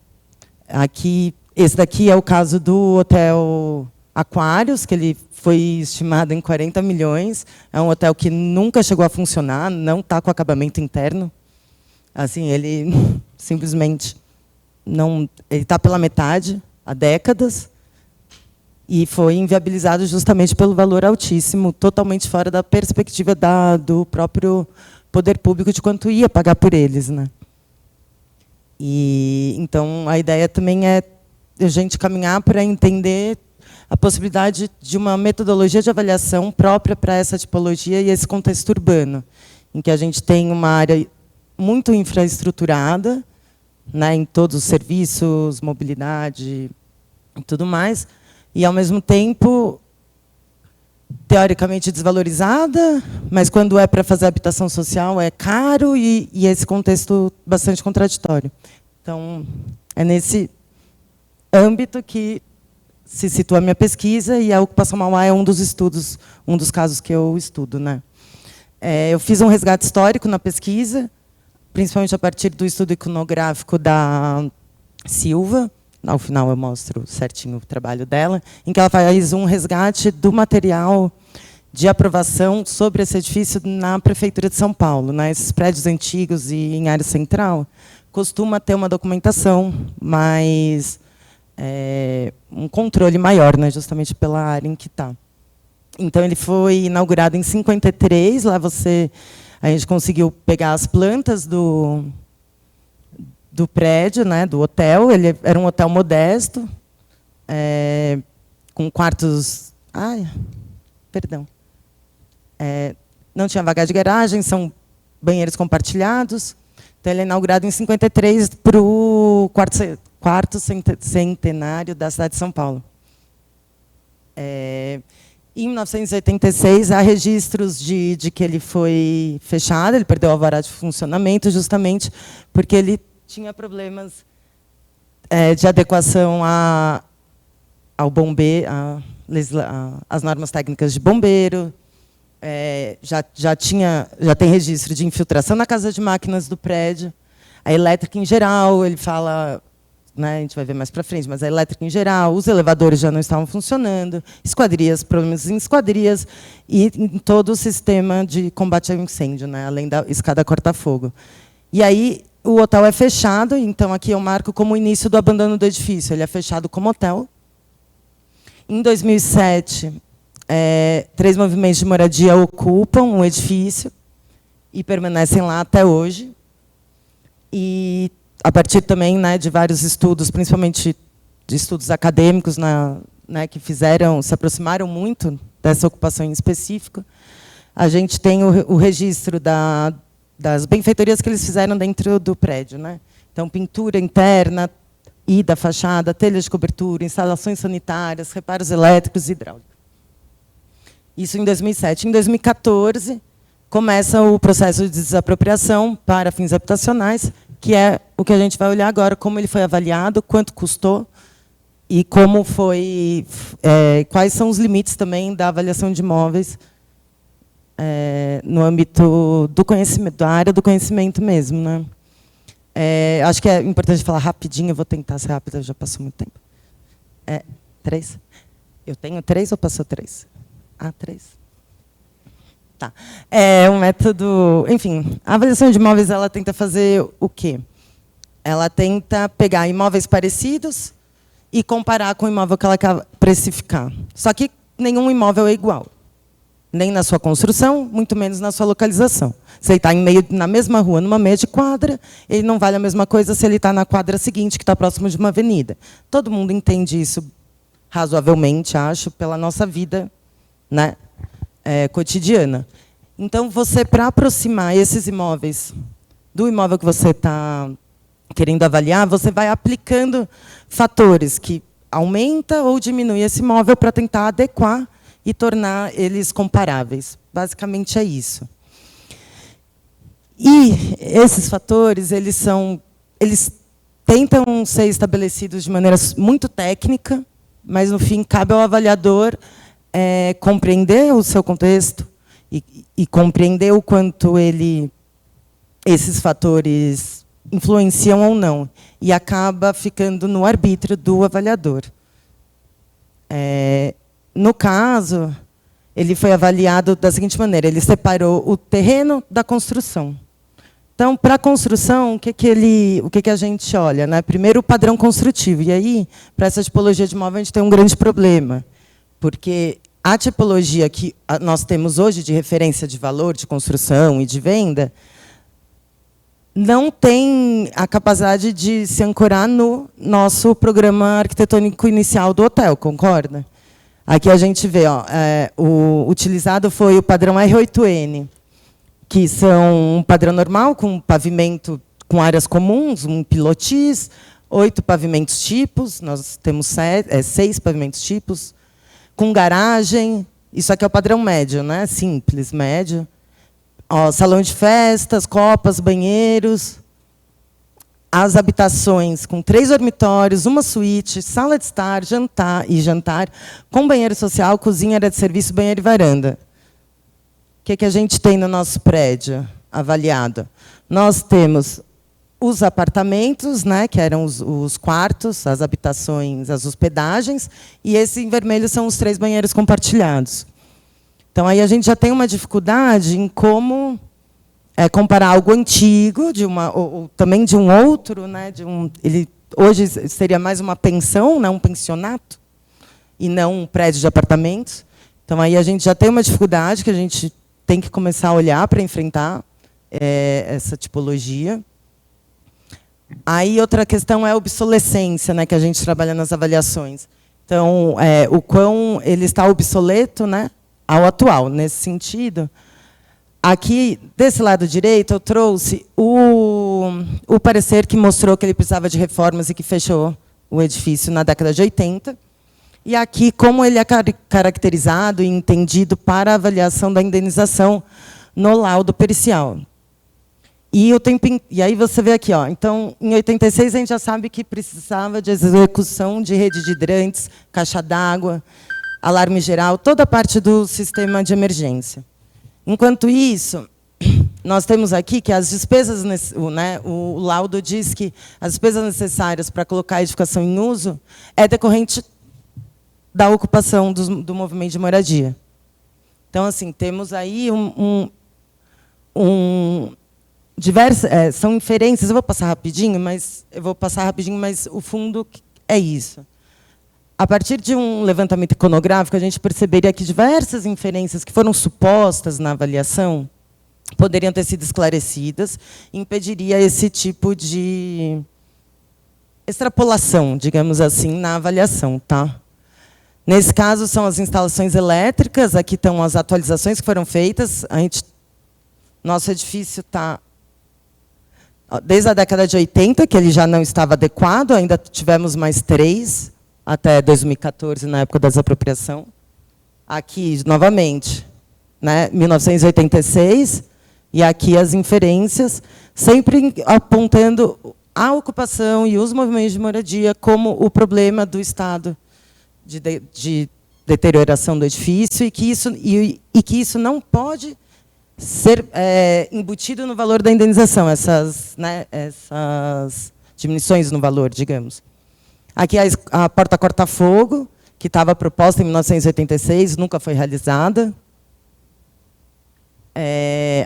Aqui esse daqui é o caso do Hotel Aquários, que ele foi estimado em 40 milhões. É um hotel que nunca chegou a funcionar, não está com acabamento interno. Assim, ele simplesmente não, ele está pela metade há décadas e foi inviabilizado justamente pelo valor altíssimo, totalmente fora da perspectiva do próprio poder público de quanto ia pagar por eles, né? E então a ideia também é a gente caminhar para entender a possibilidade de uma metodologia de avaliação própria para essa tipologia e esse contexto urbano, em que a gente tem uma área muito infraestruturada, né, em todos os serviços, mobilidade e tudo mais, e, ao mesmo tempo, teoricamente desvalorizada, mas, quando é para fazer habitação social, é caro e esse contexto bastante contraditório. Então, é nesse âmbito que se situa a minha pesquisa, e a ocupação Mauá é um dos estudos, um dos casos que eu estudo, né? Eu fiz um resgate histórico na pesquisa, principalmente a partir do estudo iconográfico da Silva. Ao final eu mostro certinho o trabalho dela, em que ela faz um resgate do material de aprovação sobre esse edifício na Prefeitura de São Paulo, né? Esses prédios antigos e em área central costuma ter uma documentação mais um controle maior, né? Justamente pela área em que está. Então, ele foi inaugurado em 53. Lá a gente conseguiu pegar as plantas do prédio, né, do hotel. Ele era um hotel modesto, com quartos... não tinha vaga de garagem, são banheiros compartilhados. Então, ele é inaugurado em 53 para o quarto centenário da cidade de São Paulo. Em 1986, há registros de que ele foi fechado, ele perdeu o alvará de funcionamento, justamente porque ele tinha problemas de adequação ao bombeiro, às normas técnicas de bombeiro. Já tem registro de infiltração na casa de máquinas do prédio. A elétrica em geral, ele fala, né, a gente vai ver mais para frente, mas a elétrica em geral, os elevadores já não estavam funcionando, esquadrias, problemas em esquadrias e em todo o sistema de combate ao incêndio, né, além da escada corta-fogo. E aí o hotel é fechado, então aqui eu marco como o início do abandono do edifício. Ele é fechado como hotel. Em 2007, 3 movimentos de moradia ocupam o edifício e permanecem lá até hoje. E a partir também, né, de vários estudos, principalmente de estudos acadêmicos, né, que se aproximaram muito dessa ocupação em específico, a gente tem o registro das benfeitorias que eles fizeram dentro do prédio, né? Então, pintura interna e da fachada, telhas de cobertura, instalações sanitárias, reparos elétricos e hidráulicos. Isso em 2007. Em 2014, começa o processo de desapropriação para fins habitacionais, que é o que a gente vai olhar agora, como ele foi avaliado, quanto custou e como foi, quais são os limites também da avaliação de imóveis no âmbito do conhecimento, da área do conhecimento mesmo, né? Acho que é importante falar rapidinho, eu vou tentar ser rápida, já passou muito tempo. 3? Eu tenho 3 ou passou 3? 3. Tá. Um método... Enfim, a avaliação de imóveis, ela tenta fazer o quê? Ela tenta pegar imóveis parecidos e comparar com o imóvel que ela quer precificar. Só que nenhum imóvel é igual. Nem na sua construção, muito menos na sua localização. Se ele está na mesma rua, numa média quadra, ele não vale a mesma coisa se ele está na quadra seguinte, que está próximo de uma avenida. Todo mundo entende isso razoavelmente, acho, pela nossa vida, né, cotidiana. Então, para aproximar esses imóveis do imóvel que você está querendo avaliar, você vai aplicando fatores que aumenta ou diminui esse imóvel para tentar adequar e tornar eles comparáveis. Basicamente é isso. E esses fatores, eles tentam ser estabelecidos de maneira muito técnica, mas, no fim, cabe ao avaliador compreender o seu contexto e compreender o quanto esses fatores influenciam ou não, e acaba ficando no arbítrio do avaliador. No caso, ele foi avaliado da seguinte maneira: ele separou o terreno da construção. Então, para a construção, o que a gente olha, né? Primeiro, o padrão construtivo. E aí, para essa tipologia de imóvel, a gente tem um grande problema, porque a tipologia que nós temos hoje de referência de valor, de construção e de venda, não tem a capacidade de se ancorar no nosso programa arquitetônico inicial do hotel, concorda? Aqui a gente vê, o utilizado foi o padrão R8N, que são um padrão normal, com pavimento com áreas comuns, um pilotis, 8 pavimentos tipos, nós temos 6 pavimentos tipos, com garagem. Isso aqui é o padrão médio, né? Simples, médio. Salão de festas, copas, banheiros. As habitações com 3 dormitórios, uma suíte, sala de estar, jantar, com banheiro social, cozinha, área de serviço, banheiro e varanda. O que a gente tem no nosso prédio avaliado? Nós temos os apartamentos, né, que eram os quartos, as habitações, as hospedagens, e esse em vermelho são os 3 banheiros compartilhados. Então, aí a gente já tem uma dificuldade em como comparar algo antigo, ou também de um outro, né, ele hoje seria mais uma pensão, né, um pensionato, e não um prédio de apartamentos. Então, aí a gente já tem uma dificuldade que a gente tem que começar a olhar para enfrentar essa tipologia. Aí, outra questão é a obsolescência, né, que a gente trabalha nas avaliações. Então, o quão ele está obsoleto, né, ao atual. Nesse sentido, aqui, desse lado direito, eu trouxe o parecer que mostrou que ele precisava de reformas e que fechou o edifício na década de 80. E aqui, como ele é caracterizado e entendido para a avaliação da indenização no laudo pericial. E aí você vê aqui, então, em 86, a gente já sabe que precisava de execução de rede de hidrantes, caixa d'água, alarme geral, toda a parte do sistema de emergência. Enquanto isso, nós temos aqui que as despesas, o laudo diz que as despesas necessárias para colocar a edificação em uso é decorrente da ocupação do movimento de moradia. Então, assim, temos aí diversas, são inferências. Eu vou passar rapidinho, mas o fundo é isso. A partir de um levantamento iconográfico, a gente perceberia que diversas inferências que foram supostas na avaliação poderiam ter sido esclarecidas e impediria esse tipo de extrapolação, digamos assim, na avaliação, tá? Nesse caso, são as instalações elétricas, aqui estão as atualizações que foram feitas. Nosso edifício está desde a década de 80, que ele já não estava adequado, ainda tivemos mais 3, até 2014, na época da desapropriação. Aqui, novamente, né, 1986, e aqui as inferências, sempre apontando a ocupação e os movimentos de moradia como o problema do estado de deterioração do edifício, e que isso não pode ser embutido no valor da indenização, essas diminuições no valor, digamos. Aqui a porta corta-fogo, que estava proposta em 1986, nunca foi realizada.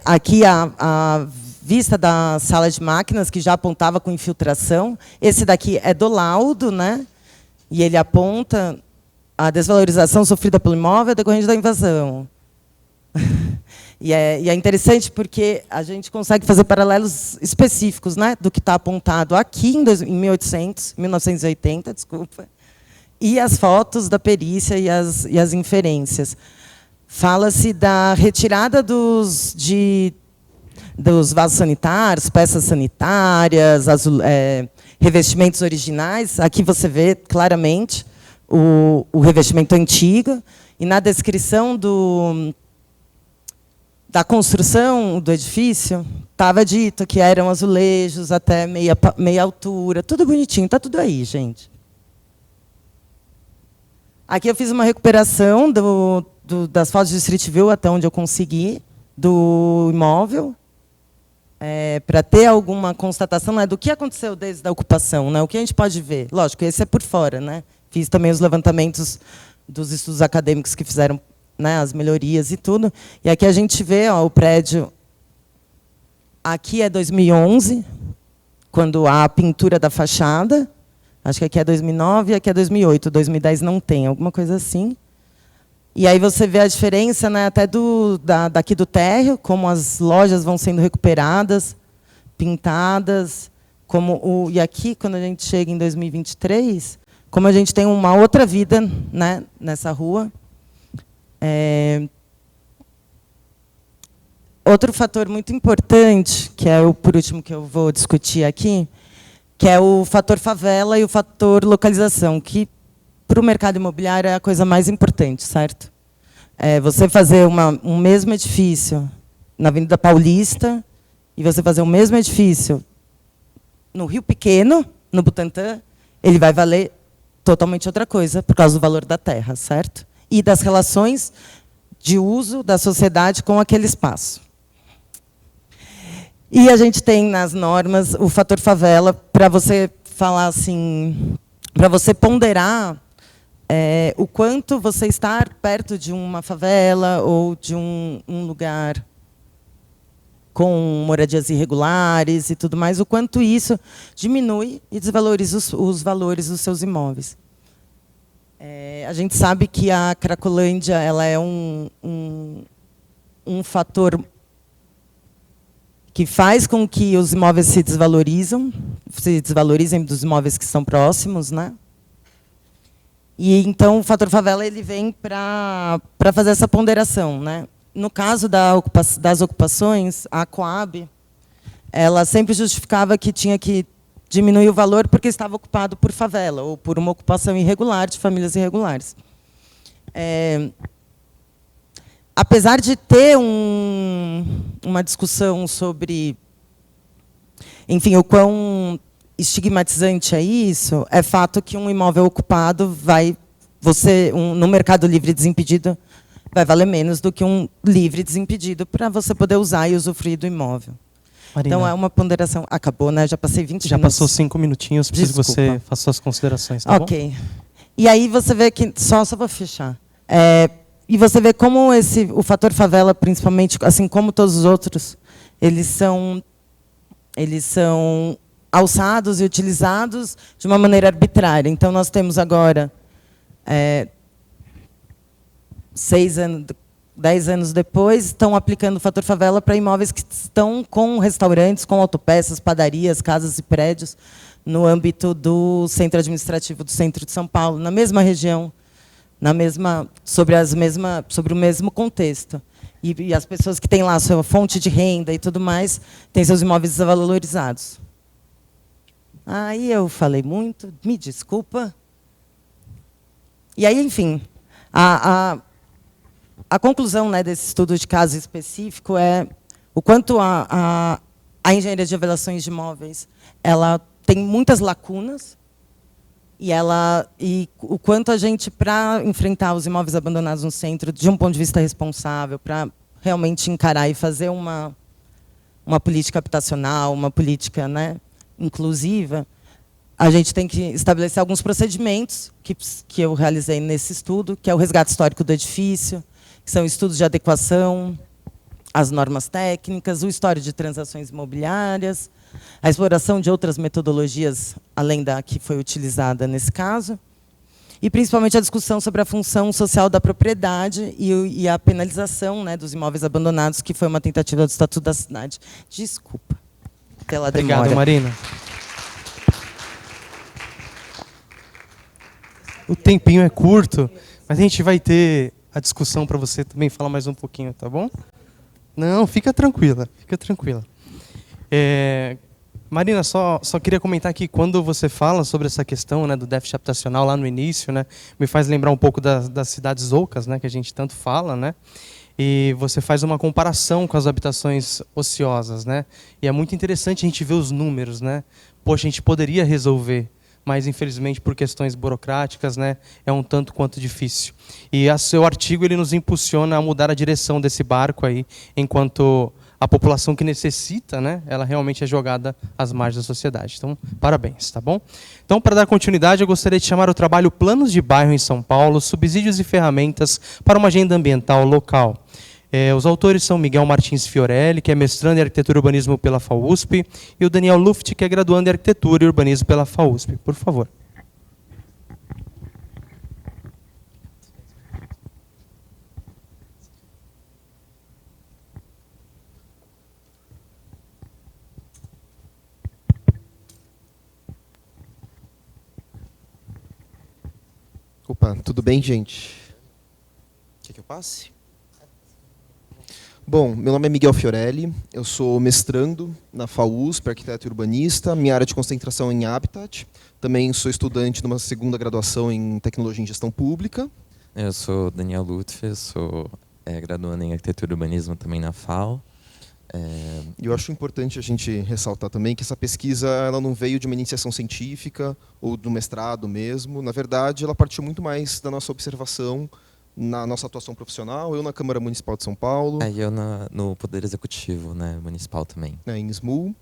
Aqui a vista da sala de máquinas, que já apontava com infiltração. Esse daqui é do laudo, né? E ele aponta a desvalorização sofrida pelo imóvel decorrente da invasão. E é interessante porque a gente consegue fazer paralelos específicos, né, do que está apontado aqui em 1980, desculpa, e as fotos da perícia e as inferências. Fala-se da retirada dos vasos sanitários, peças sanitárias, revestimentos originais. Aqui você vê claramente o revestimento antigo, e na descrição da construção do edifício, estava dito que eram azulejos até meia altura, tudo bonitinho, está tudo aí, gente. Aqui eu fiz uma recuperação das fotos de Street View, até onde eu consegui, do imóvel. para ter alguma constatação, né, do que aconteceu desde a ocupação, né, o que a gente pode ver. Lógico, esse é por fora, né? Fiz também os levantamentos dos estudos acadêmicos que fizeram, né, as melhorias e tudo. E aqui a gente vê, ó, o prédio. Aqui é 2011, quando há a pintura da fachada. Acho que aqui é 2009 e aqui é 2008. 2010 não tem, alguma coisa assim. E aí você vê a diferença, né, até daqui do térreo, como as lojas vão sendo recuperadas, pintadas, e aqui, quando a gente chega em 2023, como a gente tem uma outra vida, né, nessa rua. Outro fator muito importante, que é o por último que eu vou discutir aqui, que é o fator favela e o fator localização, que para o mercado imobiliário é a coisa mais importante, certo? Você fazer um mesmo edifício na Avenida Paulista e você fazer o mesmo edifício no Rio Pequeno, no Butantã, ele vai valer totalmente outra coisa, por causa do valor da terra, certo? E das relações de uso da sociedade com aquele espaço. E a gente tem nas normas o fator favela para você falar assim, para você ponderar o quanto você estar perto de uma favela ou de um lugar com moradias irregulares e tudo mais, o quanto isso diminui e desvaloriza os valores dos seus imóveis. A gente sabe que a Cracolândia ela é um fator que faz com que os imóveis se desvalorizem dos imóveis que são próximos, né? E então o fator favela ele vem para fazer essa ponderação, né? No caso das ocupações, a Coab ela sempre justificava que tinha que diminuir o valor porque estava ocupado por favela ou por uma ocupação irregular de famílias irregulares. Apesar de ter uma discussão sobre, enfim, o quão estigmatizante é isso, é fato que um imóvel ocupado no mercado livre e desimpedido vai valer menos do que um livre e desimpedido para você poder usar e usufruir do imóvel. Marina, então é uma ponderação. Acabou, né? Já passei 20 minutos. Já passou 5 minutinhos, preciso que você faça suas considerações, tá bom? Ok. E aí você vê que só vou fechar. E você vê como o fator favela, principalmente, assim como todos os outros, eles são alçados e utilizados de uma maneira arbitrária. Então, nós temos agora, 10 anos depois, estão aplicando o fator favela para imóveis que estão com restaurantes, com autopeças, padarias, casas e prédios, no âmbito do centro administrativo do centro de São Paulo, na mesma região, sobre o mesmo contexto. E as pessoas que têm lá a sua fonte de renda e tudo mais, têm seus imóveis desvalorizados. Aí eu falei muito, me desculpa. E aí, enfim, a conclusão, né, desse estudo de caso específico é o quanto a engenharia de avaliações de imóveis ela tem muitas lacunas, e o quanto a gente, para enfrentar os imóveis abandonados no centro, de um ponto de vista responsável, para realmente encarar e fazer uma política habitacional, uma política, né, inclusiva, a gente tem que estabelecer alguns procedimentos que eu realizei nesse estudo, que é o resgate histórico do edifício, que são estudos de adequação, as normas técnicas, o histórico de transações imobiliárias, a exploração de outras metodologias, além da que foi utilizada nesse caso, e principalmente a discussão sobre a função social da propriedade e a penalização, né, dos imóveis abandonados, que foi uma tentativa do Estatuto da Cidade. Desculpa pela demora. Obrigado, Marina. O tempinho é curto, mas a gente vai ter a discussão para você também falar mais um pouquinho, tá bom? Não, fica tranquila, fica tranquila. Marina, só queria comentar que quando você fala sobre essa questão, né, do déficit habitacional lá no início, né, me faz lembrar um pouco das cidades ocas, né, que a gente tanto fala, né, e você faz uma comparação com as habitações ociosas, né, e é muito interessante a gente ver os números, né, poxa, a gente poderia resolver, mas infelizmente por questões burocráticas, né, é um tanto quanto difícil. E o seu artigo ele nos impulsiona a mudar a direção desse barco aí, enquanto a população que necessita, né, ela realmente é jogada às margens da sociedade. Então, parabéns, tá bom? Então, para dar continuidade, eu gostaria de chamar o trabalho Planos de Bairro em São Paulo, subsídios e ferramentas para uma agenda ambiental local. Os autores são Miguel Martins Fiorelli, que é mestrando em Arquitetura e Urbanismo pela FAUSP, e o Daniel Luft, que é graduando em Arquitetura e Urbanismo pela FAUSP. Por favor. Opa, tudo bem, gente? Quer que eu passe? Bom, meu nome é Miguel Fiorelli, eu sou mestrando na FAUSP, arquiteto e urbanista, minha área de concentração é em Habitat, também sou estudante de uma segunda graduação em Tecnologia em Gestão Pública. Eu sou Daniel Lutfi, sou graduando em Arquitetura e Urbanismo também na FAO. E eu acho importante a gente ressaltar também que essa pesquisa ela não veio de uma iniciação científica ou do mestrado mesmo. Na verdade, ela partiu muito mais da nossa observação na nossa atuação profissional, eu na Câmara Municipal de São Paulo. E eu no Poder Executivo, né, municipal também. Em SMU.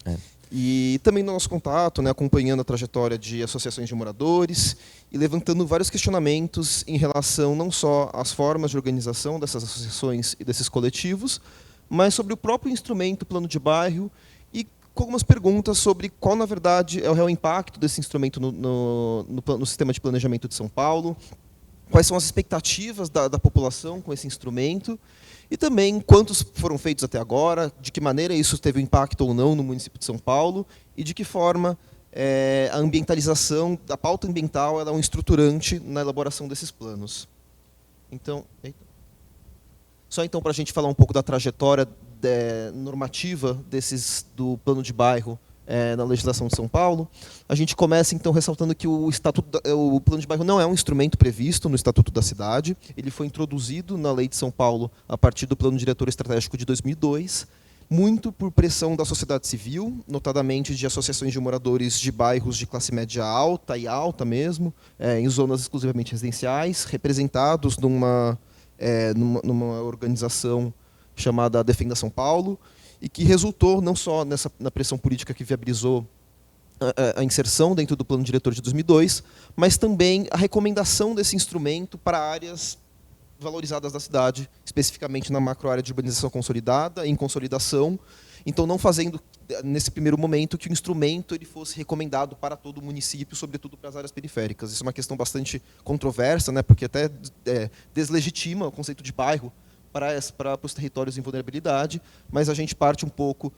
E também no nosso contato, né, acompanhando a trajetória de associações de moradores e levantando vários questionamentos em relação não só às formas de organização dessas associações e desses coletivos, mas sobre o próprio instrumento plano de bairro e com algumas perguntas sobre qual, na verdade, é o real impacto desse instrumento no sistema de planejamento de São Paulo, quais são as expectativas da população com esse instrumento e também quantos foram feitos até agora, de que maneira isso teve um impacto ou não no município de São Paulo e de que forma a ambientalização, a pauta ambiental ela é um estruturante na elaboração desses planos. Então, só então para a gente falar um pouco da trajetória normativa do plano de bairro na legislação de São Paulo, a gente começa então ressaltando que o plano de bairro não é um instrumento previsto no Estatuto da Cidade, ele foi introduzido na Lei de São Paulo a partir do Plano Diretor Estratégico de 2002, muito por pressão da sociedade civil, notadamente de associações de moradores de bairros de classe média alta e alta mesmo, em zonas exclusivamente residenciais, representados numa organização chamada Defenda São Paulo, e que resultou não só na pressão política que viabilizou a inserção dentro do Plano Diretor de 2002, mas também a recomendação desse instrumento para áreas valorizadas da cidade, especificamente na macroárea de urbanização consolidada, em consolidação, então não fazendo, nesse primeiro momento, que o instrumento ele fosse recomendado para todo o município, sobretudo para as áreas periféricas. Isso é uma questão bastante controversa, né, porque até deslegitima o conceito de bairro, para os territórios em vulnerabilidade, mas a gente parte um pouco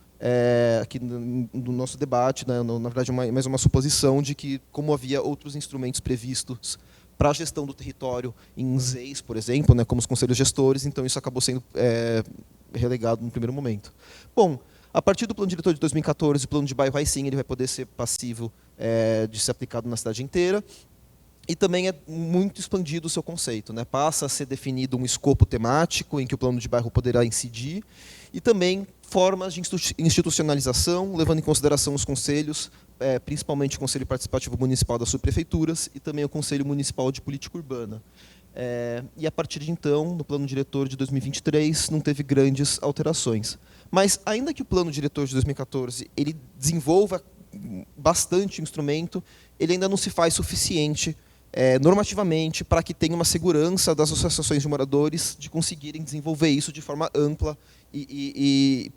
aqui no nosso debate, né, na verdade, mais uma suposição de que, como havia outros instrumentos previstos para a gestão do território em ZEIS, por exemplo, né, como os conselhos gestores, então isso acabou sendo relegado no primeiro momento. Bom, a partir do Plano Diretor de 2014, o plano de bairro, aí sim, ele vai poder ser passivo de ser aplicado na cidade inteira. E também é muito expandido o seu conceito, né? Passa a ser definido um escopo temático em que o plano de bairro poderá incidir e também formas de institucionalização, levando em consideração os conselhos, principalmente o Conselho Participativo Municipal das Subprefeituras e também o Conselho Municipal de Política Urbana. E a partir de então, no plano diretor de 2023, não teve grandes alterações. Mas, ainda que o plano diretor de 2014 ele desenvolva bastante o instrumento, ele ainda não se faz suficiente normativamente para que tenha uma segurança das associações de moradores de conseguirem desenvolver isso de forma ampla e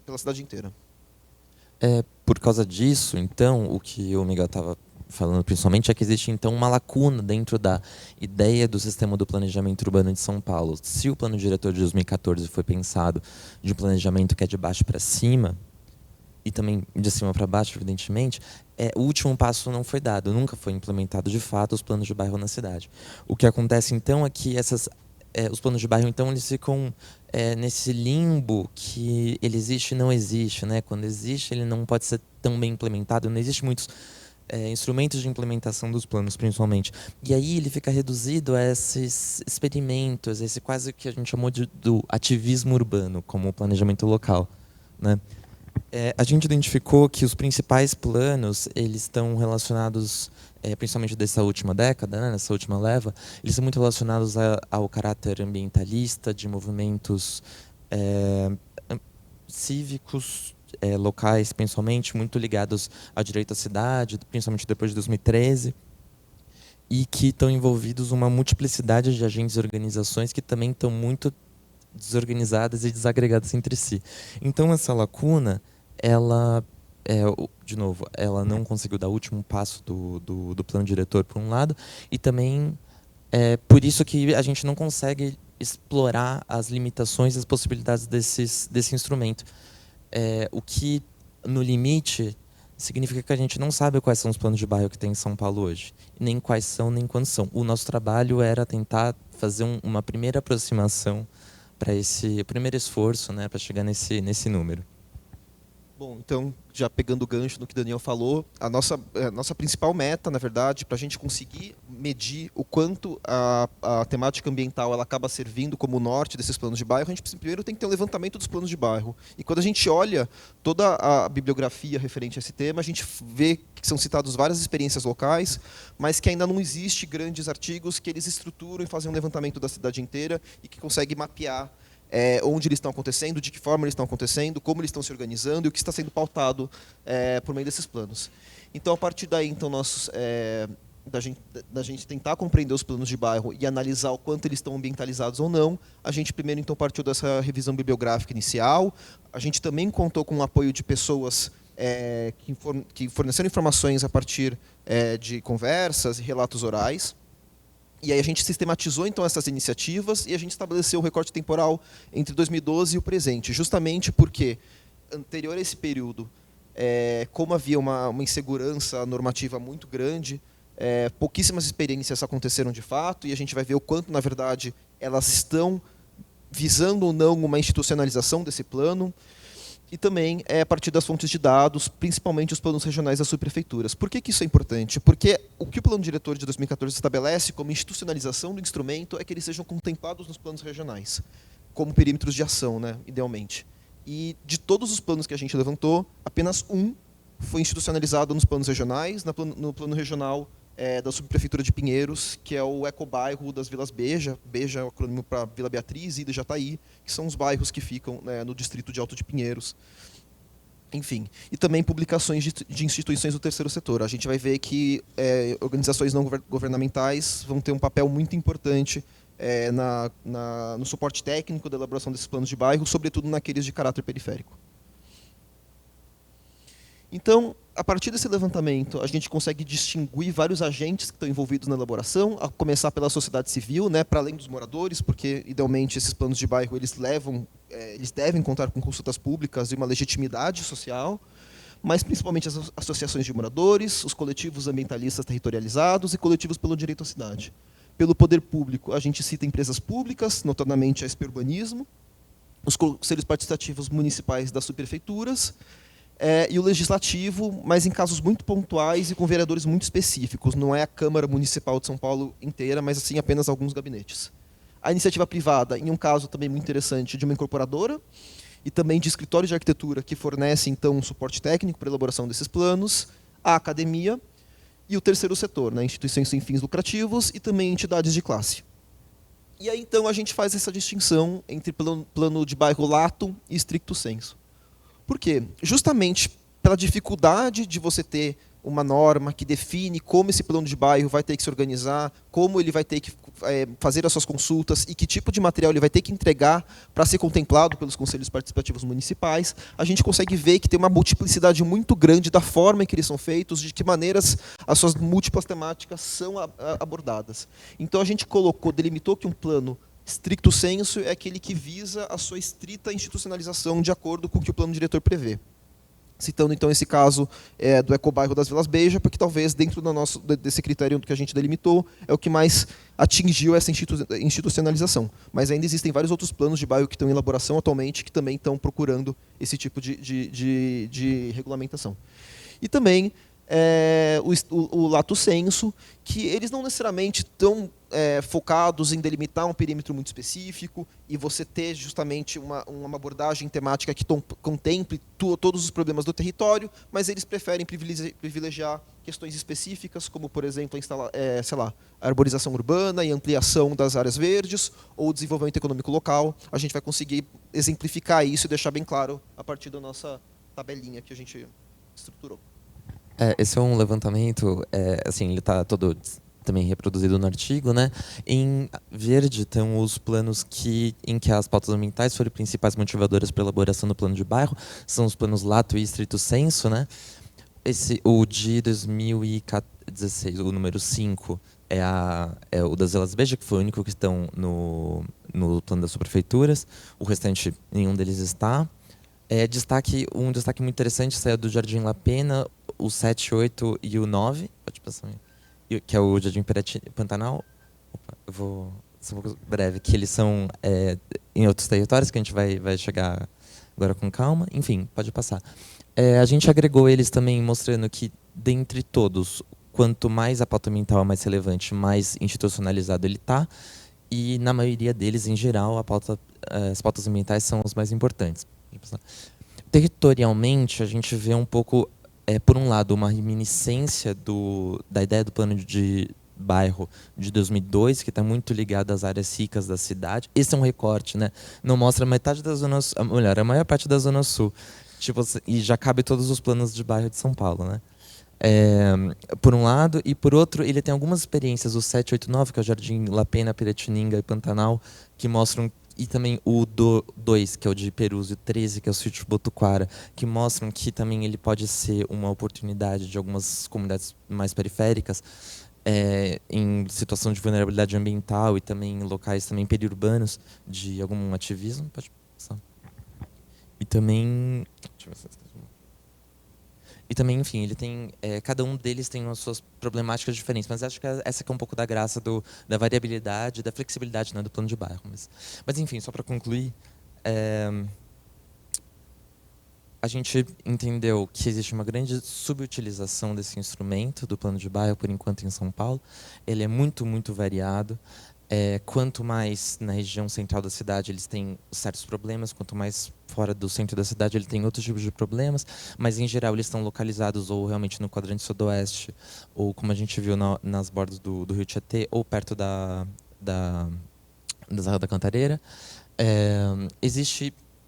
pela cidade inteira. Por causa disso, então, o que o Miguel estava falando principalmente é que existe então uma lacuna dentro da ideia do sistema do planejamento urbano de São Paulo. Se o plano diretor de 2014 foi pensado de um planejamento que é de baixo para cima, e também de cima para baixo, evidentemente, o último passo não foi dado, nunca foi implementado de fato os planos de bairro na cidade. O que acontece então é que os planos de bairro então eles ficam nesse limbo que ele existe e não existe, né? Quando existe ele não pode ser tão bem implementado, não existe muitos instrumentos de implementação dos planos, principalmente. E aí ele fica reduzido a esses experimentos, esse quase que a gente chamou do ativismo urbano, como o planejamento local, né? A gente identificou que os principais planos eles estão relacionados, principalmente dessa última década, né, nessa última leva, eles são muito relacionados ao caráter ambientalista de movimentos cívicos locais, principalmente, muito ligados ao direito à cidade, principalmente depois de 2013, e que estão envolvidos uma multiplicidade de agentes e organizações que também estão muito desorganizadas e desagregadas entre si. Então, essa lacuna, ela, de novo, ela não conseguiu dar o último passo do plano diretor, por um lado, e também por isso que a gente não consegue explorar as limitações e as possibilidades desse instrumento. O que, no limite, significa que a gente não sabe quais são os planos de bairro que tem em São Paulo hoje, nem quais são, nem quantos são. O nosso trabalho era tentar fazer uma primeira aproximação para esse primeiro esforço, né, para chegar nesse número. Bom, então, já pegando o gancho no que o Daniel falou, a nossa principal meta, na verdade, para a gente conseguir medir o quanto a temática ambiental ela acaba servindo como norte desses planos de bairro, a gente primeiro tem que ter um levantamento dos planos de bairro. E quando a gente olha toda a bibliografia referente a esse tema, a gente vê que são citadas várias experiências locais, mas que ainda não existe grandes artigos que eles estruturam e fazem um levantamento da cidade inteira e que conseguem mapear onde eles estão acontecendo, de que forma eles estão acontecendo, como eles estão se organizando e o que está sendo pautado por meio desses planos. Então, a partir daí, então, da gente tentar compreender os planos de bairro e analisar o quanto eles estão ambientalizados ou não, a gente primeiro então partiu dessa revisão bibliográfica inicial. A gente também contou com o apoio de pessoas que forneceram informações a partir de conversas e relatos orais. E aí a gente sistematizou, então, essas iniciativas e a gente estabeleceu o recorte temporal entre 2012 e o presente, justamente porque, anterior a esse período, como havia uma insegurança normativa muito grande, pouquíssimas experiências aconteceram de fato, e a gente vai ver o quanto, na verdade, elas estão visando ou não uma institucionalização desse plano. E também a partir das fontes de dados, principalmente os planos regionais das subprefeituras. Por que isso é importante? Porque o que o plano diretor de 2014 estabelece como institucionalização do instrumento é que eles sejam contemplados nos planos regionais, como perímetros de ação, né, idealmente. E de todos os planos que a gente levantou, apenas um foi institucionalizado nos planos regionais, no plano regional da subprefeitura de Pinheiros, que é o ecobairro das Vilas Beja. Beja é o acrônimo para Vila Beatriz e Jataí, que são os bairros que ficam no distrito de Alto de Pinheiros. Enfim, e também publicações de instituições do terceiro setor. A gente vai ver que organizações não governamentais vão ter um papel muito importante no suporte técnico da elaboração desses planos de bairro, sobretudo naqueles de caráter periférico. Então, a partir desse levantamento, a gente consegue distinguir vários agentes que estão envolvidos na elaboração, a começar pela sociedade civil, né, para além dos moradores, porque, idealmente, esses planos de bairro eles devem contar com consultas públicas e uma legitimidade social, mas principalmente as associações de moradores, os coletivos ambientalistas territorializados e coletivos pelo direito à cidade. Pelo poder público, a gente cita empresas públicas, notadamente a SP Urbanismo, os conselhos participativos municipais das subprefeituras, e o legislativo, mas em casos muito pontuais e com vereadores muito específicos. Não é a Câmara Municipal de São Paulo inteira, mas assim apenas alguns gabinetes. A iniciativa privada, em um caso também muito interessante, de uma incorporadora e também de escritórios de arquitetura que fornecem então um suporte técnico para a elaboração desses planos, a academia e o terceiro setor, né, instituições sem fins lucrativos e também entidades de classe. E aí então a gente faz essa distinção entre plano de bairro lato e stricto sensu. Por quê? Justamente pela dificuldade de você ter uma norma que define como esse plano de bairro vai ter que se organizar, como ele vai ter que fazer as suas consultas e que tipo de material ele vai ter que entregar para ser contemplado pelos conselhos participativos municipais, a gente consegue ver que tem uma multiplicidade muito grande da forma em que eles são feitos, de que maneiras as suas múltiplas temáticas são abordadas. Então a gente delimitou que um plano stricto sensu é aquele que visa a sua estrita institucionalização de acordo com o que o plano diretor prevê. Citando, então, esse caso do ecobairro das Vilas Beja, porque talvez, dentro desse critério que a gente delimitou, é o que mais atingiu essa institucionalização. Mas ainda existem vários outros planos de bairro que estão em elaboração atualmente, que também estão procurando esse tipo de regulamentação. E também o lato sensu, que eles não necessariamente estão focados em delimitar um perímetro muito específico e você ter justamente uma abordagem temática que contemple todos os problemas do território, mas eles preferem privilegiar questões específicas, como, por exemplo, a arborização urbana e ampliação das áreas verdes ou o desenvolvimento econômico local. A gente vai conseguir exemplificar isso e deixar bem claro a partir da nossa tabelinha que a gente estruturou. Esse é um levantamento, assim, ele está todo também reproduzido no artigo, né? Em verde estão os planos em que as pautas ambientais foram principais motivadoras para a elaboração do plano de bairro, são os planos lato e estrito sensu, né? O de 2016, o número 5, é o das Elas Beija, que foi o único que estão no plano das subprefeituras, o restante, nenhum deles está. Um destaque muito interessante saiu do Jardim La Pena, o 7, 8 e o 9, pode passar, que é o Jardim Pantanal. Opa, eu vou ser um pouco breve, que eles são em outros territórios, que a gente vai chegar agora com calma. Enfim, pode passar. A gente agregou eles também mostrando que, dentre todos, quanto mais a pauta ambiental é mais relevante, mais institucionalizado ele está. E, na maioria deles, em geral, as pautas ambientais são as mais importantes. Territorialmente, a gente vê um pouco, por um lado, uma reminiscência da ideia do plano de bairro de 2002, que está muito ligado às áreas ricas da cidade. Esse é um recorte, né? Não mostra metade da zona sul, a maior parte da zona sul. E já cabe todos os planos de bairro de São Paulo, né? Por um lado, e por outro, ele tem algumas experiências, o 7, 8, 9, que é o Jardim La Pena, Piratininga e Pantanal, que mostram, e também o 2, que é o de Perus, e o 13, que é o Sítio Botuquara, que mostram que também ele pode ser uma oportunidade de algumas comunidades mais periféricas, em situação de vulnerabilidade ambiental e também em locais também periurbanos de algum ativismo. Pode passar. E também... Deixa eu ver se... E também, enfim, ele tem, cada um deles tem as suas problemáticas diferentes, mas acho que essa que é um pouco da graça da variabilidade, da flexibilidade, né, do plano de bairro. Mas enfim, só para concluir, a gente entendeu que existe uma grande subutilização desse instrumento do plano de bairro, por enquanto, em São Paulo. Ele é muito, muito variado. Quanto mais na região central da cidade eles têm certos problemas, quanto mais fora do centro da cidade ele tem outros tipos de problemas, mas em geral eles estão localizados ou realmente no quadrante sudoeste, ou como a gente viu nas bordas do Rio Tietê, ou perto da Serra da Cantareira.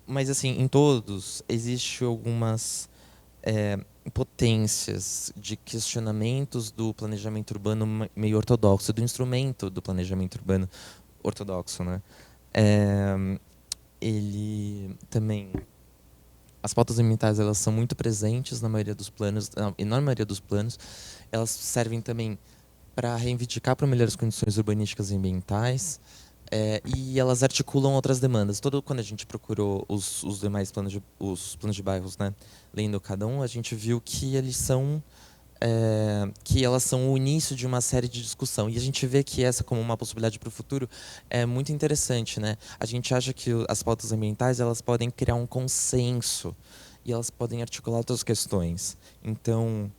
Mas assim, em todos, existe algumas potências de questionamentos do planejamento urbano meio ortodoxo, do instrumento do planejamento urbano ortodoxo, né? Ele também, as pautas ambientais, elas são muito presentes na maioria dos planos, na enorme maioria dos planos. Elas servem também para reivindicar para melhores condições urbanísticas e ambientais. E elas articulam outras demandas. Quando a gente procurou os demais planos de bairros, né, lendo cada um, a gente viu que elas são o início de uma série de discussão. E a gente vê que essa, como uma possibilidade para o futuro, é muito interessante, né? A gente acha que as pautas ambientais elas podem criar um consenso e elas podem articular outras questões. Então,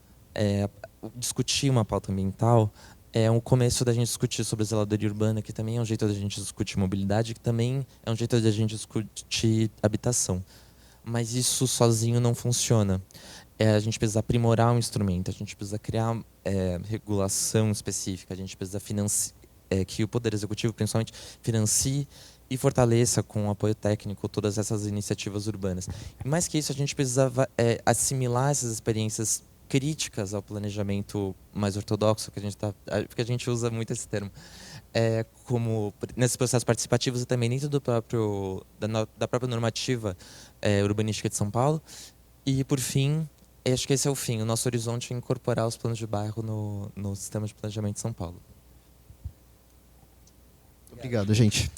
discutir uma pauta ambiental é um começo da gente discutir sobre a zeladoria urbana, que também é um jeito da gente discutir mobilidade, que também é um jeito da gente discutir habitação. Mas isso sozinho não funciona. A gente precisa aprimorar um instrumento, a gente precisa criar regulação específica, a gente precisa que o Poder Executivo, principalmente, financie e fortaleça com apoio técnico todas essas iniciativas urbanas. E mais que isso, a gente precisa assimilar essas experiências críticas ao planejamento mais ortodoxo, porque a gente usa muito esse termo, como nesses processos participativos e também dentro da própria normativa urbanística de São Paulo. E, por fim, acho que esse é o fim. O nosso horizonte é incorporar os planos de bairro no sistema de planejamento de São Paulo. Obrigado, gente.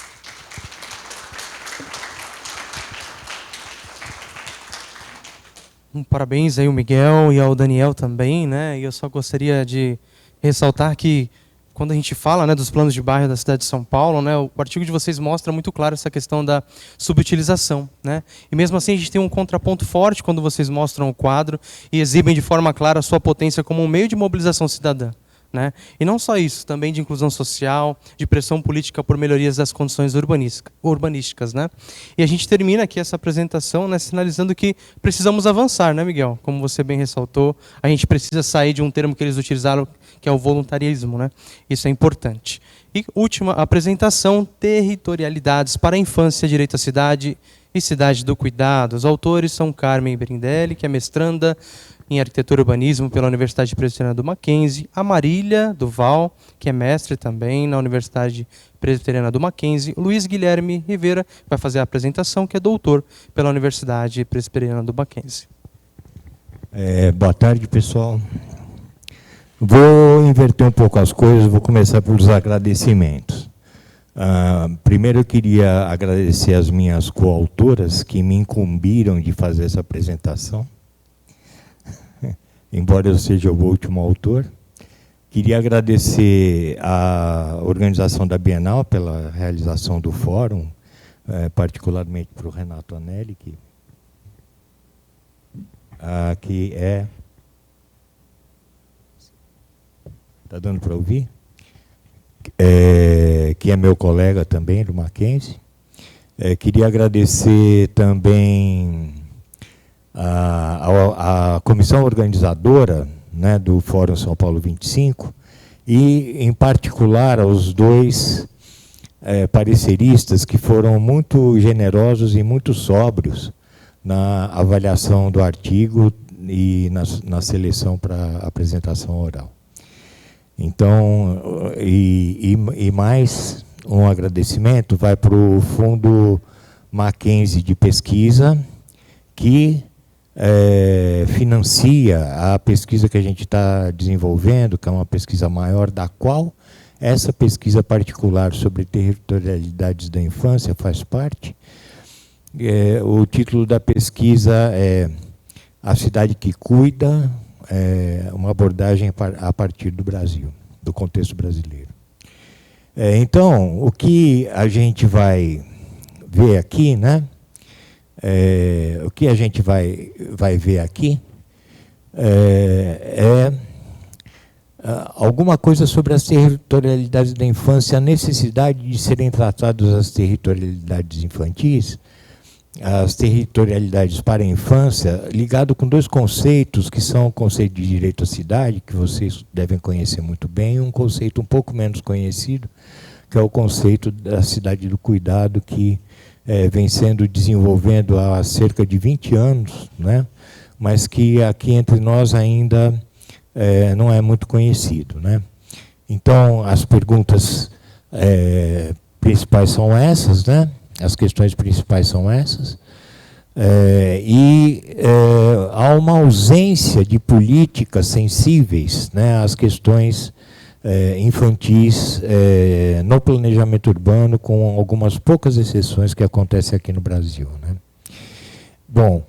Parabéns aí ao Miguel e ao Daniel também, né? E eu só gostaria de ressaltar que quando a gente fala, né, dos planos de bairro da cidade de São Paulo, né, o artigo de vocês mostra muito claro essa questão da subutilização, né? E mesmo assim a gente tem um contraponto forte quando vocês mostram o quadro e exibem de forma clara a sua potência como um meio de mobilização cidadã, né? E não só isso, também de inclusão social, de pressão política por melhorias das condições urbanísticas, né? E a gente termina aqui essa apresentação, né, sinalizando que precisamos avançar, né, Miguel? Como você bem ressaltou, a gente precisa sair de um termo que eles utilizaram, que é o voluntarismo, né? Isso é importante. E última apresentação, territorialidades para a infância, direito à cidade e cidade do cuidado. Os autores são Carmen Brindelli, que é mestranda em Arquitetura e Urbanismo pela Universidade Presbiteriana do Mackenzie, a Marília Duval, que é mestre também na Universidade Presbiteriana do Mackenzie, o Luiz Guilherme Rivera, que vai fazer a apresentação, que é doutor pela Universidade Presbiteriana do Mackenzie. Boa tarde, pessoal. Vou inverter um pouco as coisas, vou começar pelos agradecimentos. Primeiro eu queria agradecer as minhas coautoras que me incumbiram de fazer essa apresentação. Embora eu seja o último autor. Queria agradecer à organização da Bienal pela realização do fórum, particularmente para o Renato Anelli, que é... Está dando para ouvir? Que é meu colega também, do Mackenzie. Queria agradecer também a comissão organizadora, né, do Fórum São Paulo 25 e, em particular, aos dois pareceristas que foram muito generosos e muito sóbrios na avaliação do artigo e na seleção para apresentação oral. Então, e mais um agradecimento vai para o Fundo Mackenzie de Pesquisa, que financia a pesquisa que a gente está desenvolvendo, que é uma pesquisa maior, da qual essa pesquisa particular sobre territorialidades da infância faz parte. O título da pesquisa é A Cidade que Cuida, uma abordagem a partir do Brasil, do contexto brasileiro. Então, o que a gente vai ver aqui, né? O que a gente vai ver aqui alguma coisa sobre as territorialidades da infância, a necessidade de serem tratadas as territorialidades infantis, as territorialidades para a infância, ligado com dois conceitos, que são o conceito de direito à cidade, que vocês devem conhecer muito bem, e um conceito um pouco menos conhecido, que é o conceito da cidade do cuidado, que vem sendo desenvolvendo há cerca de 20 anos, né? Mas que aqui entre nós ainda não é muito conhecido, né? Então, as perguntas principais são essas, né? As questões principais são essas. Há uma ausência de políticas sensíveis, né, às questões infantis no planejamento urbano, com algumas poucas exceções que acontecem aqui no Brasil, né? Bom,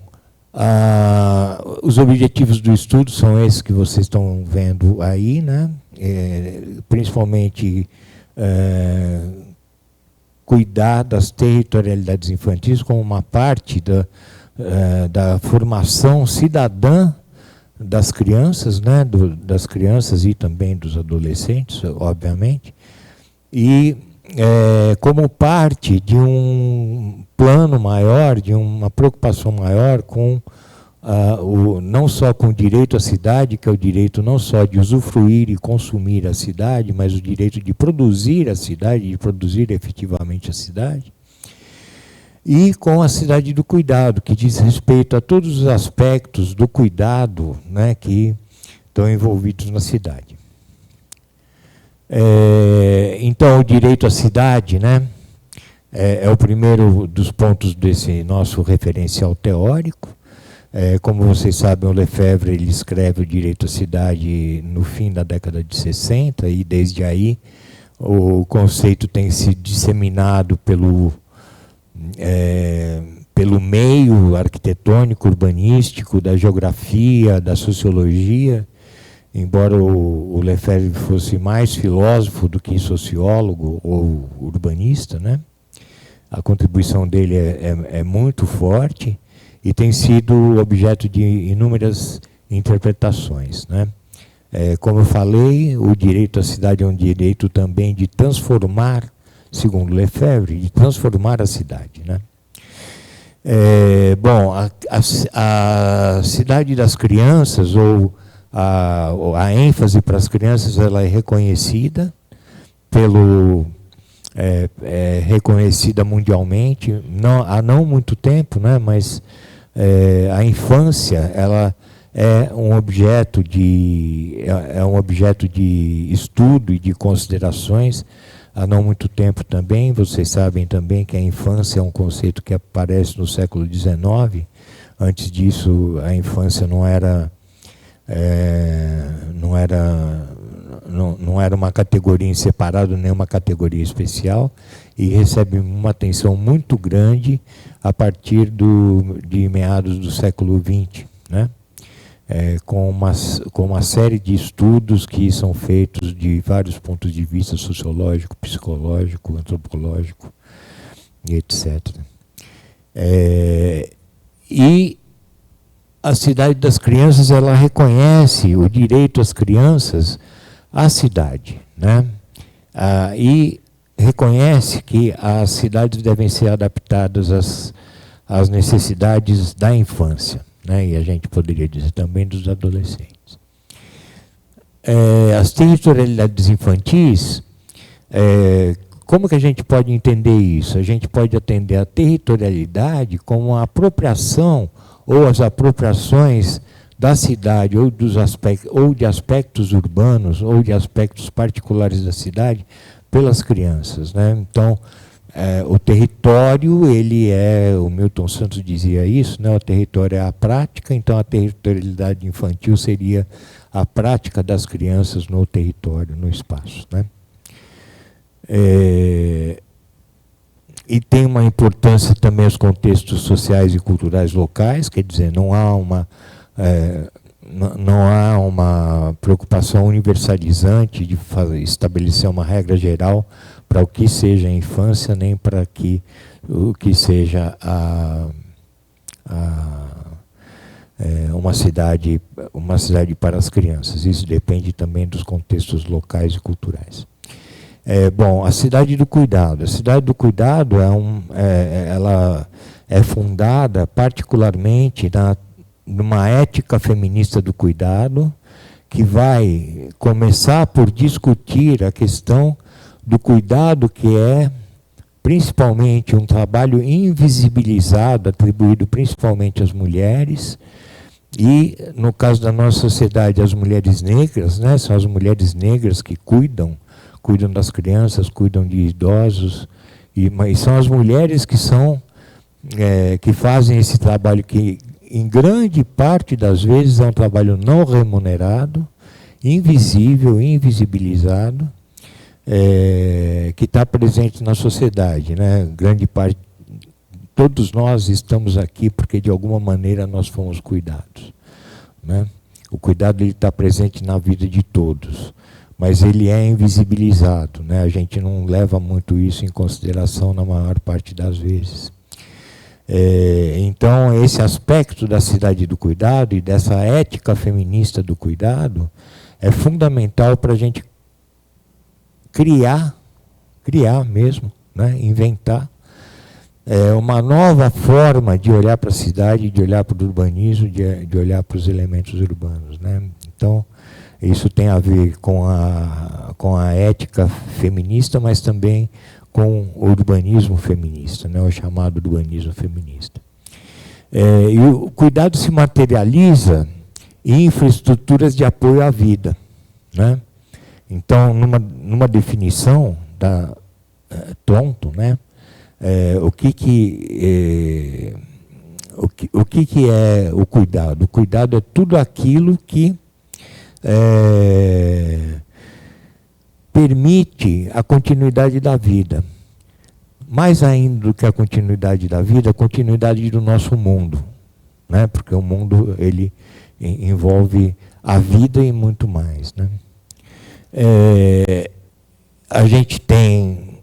os objetivos do estudo são esses que vocês estão vendo aí, né? Principalmente cuidar das territorialidades infantis como uma parte da formação cidadã das crianças, né, das crianças e também dos adolescentes, obviamente, e como parte de um plano maior, de uma preocupação maior com não só com o direito à cidade, que é o direito não só de usufruir e consumir a cidade, mas o direito de produzir a cidade, de produzir efetivamente a cidade, e com a cidade do cuidado, que diz respeito a todos os aspectos do cuidado, né, que estão envolvidos na cidade. Então, o direito à cidade, né, é o primeiro dos pontos desse nosso referencial teórico. Como vocês sabem, o Lefebvre ele escreve o direito à cidade no fim da década de 60, e desde aí o conceito tem se disseminado pelo meio arquitetônico, urbanístico, da geografia, da sociologia, embora o Lefebvre fosse mais filósofo do que sociólogo ou urbanista, né? A contribuição dele é muito forte e tem sido objeto de inúmeras interpretações, né? Como eu falei, o direito à cidade é um direito também de transformar, segundo Lefebvre, de transformar a cidade, né? Bom, a cidade das crianças, ou a ênfase para as crianças, ela é reconhecida reconhecida mundialmente, há não muito tempo, né, mas a infância ela é um objeto de estudo e de considerações há não muito tempo também. Vocês sabem também que a infância é um conceito que aparece no século XIX. Antes disso, a infância não era uma categoria em separado, nem uma categoria especial, e recebe uma atenção muito grande a partir de meados do século XX, né? Com uma série de estudos que são feitos de vários pontos de vista, sociológico, psicológico, antropológico, e etc. E a cidade das crianças, ela reconhece o direito às crianças à cidade, né? E reconhece que as cidades devem ser adaptadas às necessidades da infância, né? E a gente poderia dizer também dos adolescentes. As territorialidades infantis, como que a gente pode entender isso? A gente pode entender a territorialidade como a apropriação ou as apropriações da cidade, ou de aspectos urbanos, ou de aspectos particulares da cidade, pelas crianças, né? Então, o território, o Milton Santos dizia isso, né? O território é a prática, então a territorialidade infantil seria a prática das crianças no território, no espaço, né? E tem uma importância também os contextos sociais e culturais locais, quer dizer, não há uma preocupação universalizante de estabelecer uma regra geral para o que seja a infância, nem para o que seja uma cidade para as crianças. Isso depende também dos contextos locais e culturais. Bom, a cidade do cuidado. A cidade do cuidado ela é fundada particularmente numa ética feminista do cuidado, que vai começar por discutir a questão do cuidado, que é principalmente um trabalho invisibilizado, atribuído principalmente às mulheres, e no caso da nossa sociedade, as mulheres negras, né, são as mulheres negras que cuidam das crianças, cuidam de idosos, mas são as mulheres que fazem esse trabalho que, em grande parte das vezes, é um trabalho não remunerado, invisível, invisibilizado, que está presente na sociedade, né? Grande parte, todos nós estamos aqui porque, de alguma maneira, nós fomos cuidados, né? O cuidado está presente na vida de todos, mas ele é invisibilizado, né? A gente não leva muito isso em consideração na maior parte das vezes. Então, esse aspecto da cidade do cuidado e dessa ética feminista do cuidado é fundamental para a gente criar mesmo, né? Inventar uma nova forma de olhar para a cidade, de olhar para o urbanismo, de olhar para os elementos urbanos, né? Então, isso tem a ver com a ética feminista, mas também com o urbanismo feminista, né, o chamado urbanismo feminista. E o cuidado se materializa em infraestruturas de apoio à vida, né? Então, numa definição da Thornton, né, o que é o cuidado? O cuidado é tudo aquilo que permite a continuidade da vida. Mais ainda do que a continuidade da vida, a continuidade do nosso mundo, né? Porque o mundo, ele envolve a vida e muito mais, né? A gente tem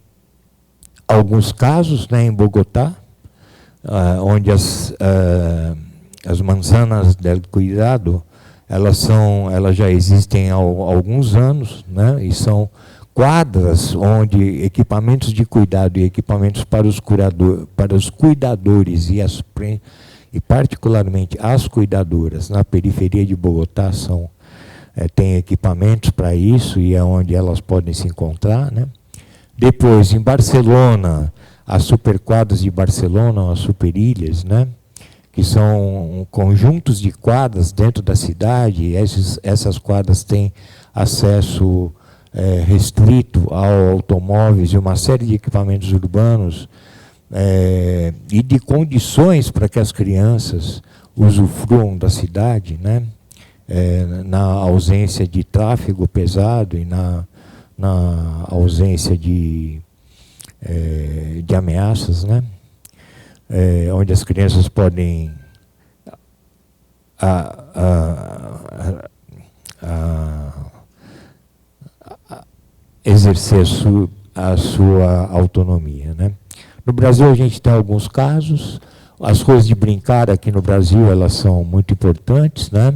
alguns casos, né, em Bogotá, onde as manzanas del cuidado elas já existem há alguns anos, né? E são quadras onde equipamentos de cuidado e equipamentos para os cuidadores e particularmente as cuidadoras na periferia de Bogotá tem equipamentos para isso e é onde elas podem se encontrar, né? Depois, em Barcelona, as superquadras de Barcelona, as superilhas, né? Que são conjuntos de quadras dentro da cidade. Essas quadras têm acesso restrito a automóveis e uma série de equipamentos urbanos e de condições para que as crianças usufruam da cidade, né? Na ausência de tráfego pesado e na ausência de ameaças, né? Onde as crianças podem exercer a sua autonomia, né? No Brasil a gente tem alguns casos. As ruas de brincar aqui no Brasil, elas são muito importantes, né?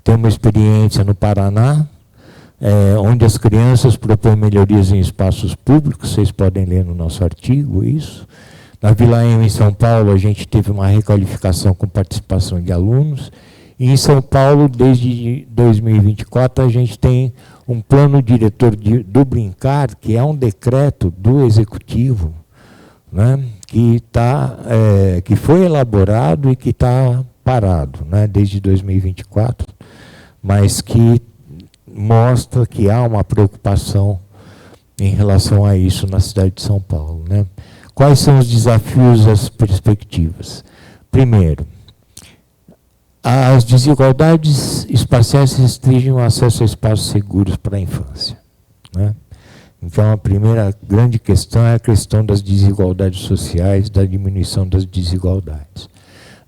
Tem uma experiência no Paraná, onde as crianças propõem melhorias em espaços públicos. Vocês podem ler no nosso artigo isso. Na Vila M, em São Paulo, a gente teve uma requalificação com participação de alunos. E em São Paulo, desde 2024, a gente tem um plano diretor do Brincar, que é um decreto do Executivo, né, que foi elaborado e que está parado, né, desde 2024, mas que mostra que há uma preocupação em relação a isso na cidade de São Paulo, né? Quais são os desafios e as perspectivas? Primeiro, as desigualdades espaciais restringem o acesso a espaços seguros para a infância, né? Então, a primeira grande questão é a questão das desigualdades sociais, da diminuição das desigualdades.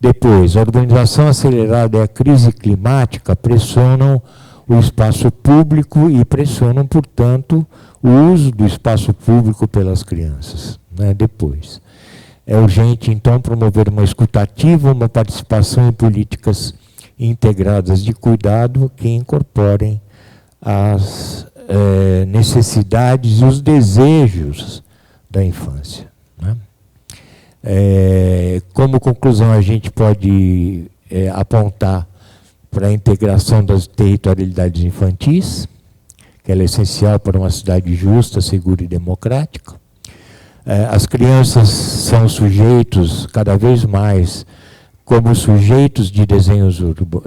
Depois, a urbanização acelerada e a crise climática pressionam o espaço público e pressionam, portanto, o uso do espaço público pelas crianças, né? Depois, é urgente, então, promover uma escuta ativa, uma participação em políticas integradas de cuidado que incorporem as necessidades e os desejos da infância, né? Como conclusão, a gente pode apontar para a integração das territorialidades infantis, que ela é essencial para uma cidade justa, segura e democrática. As crianças são sujeitos, cada vez mais, como sujeitos de desenhos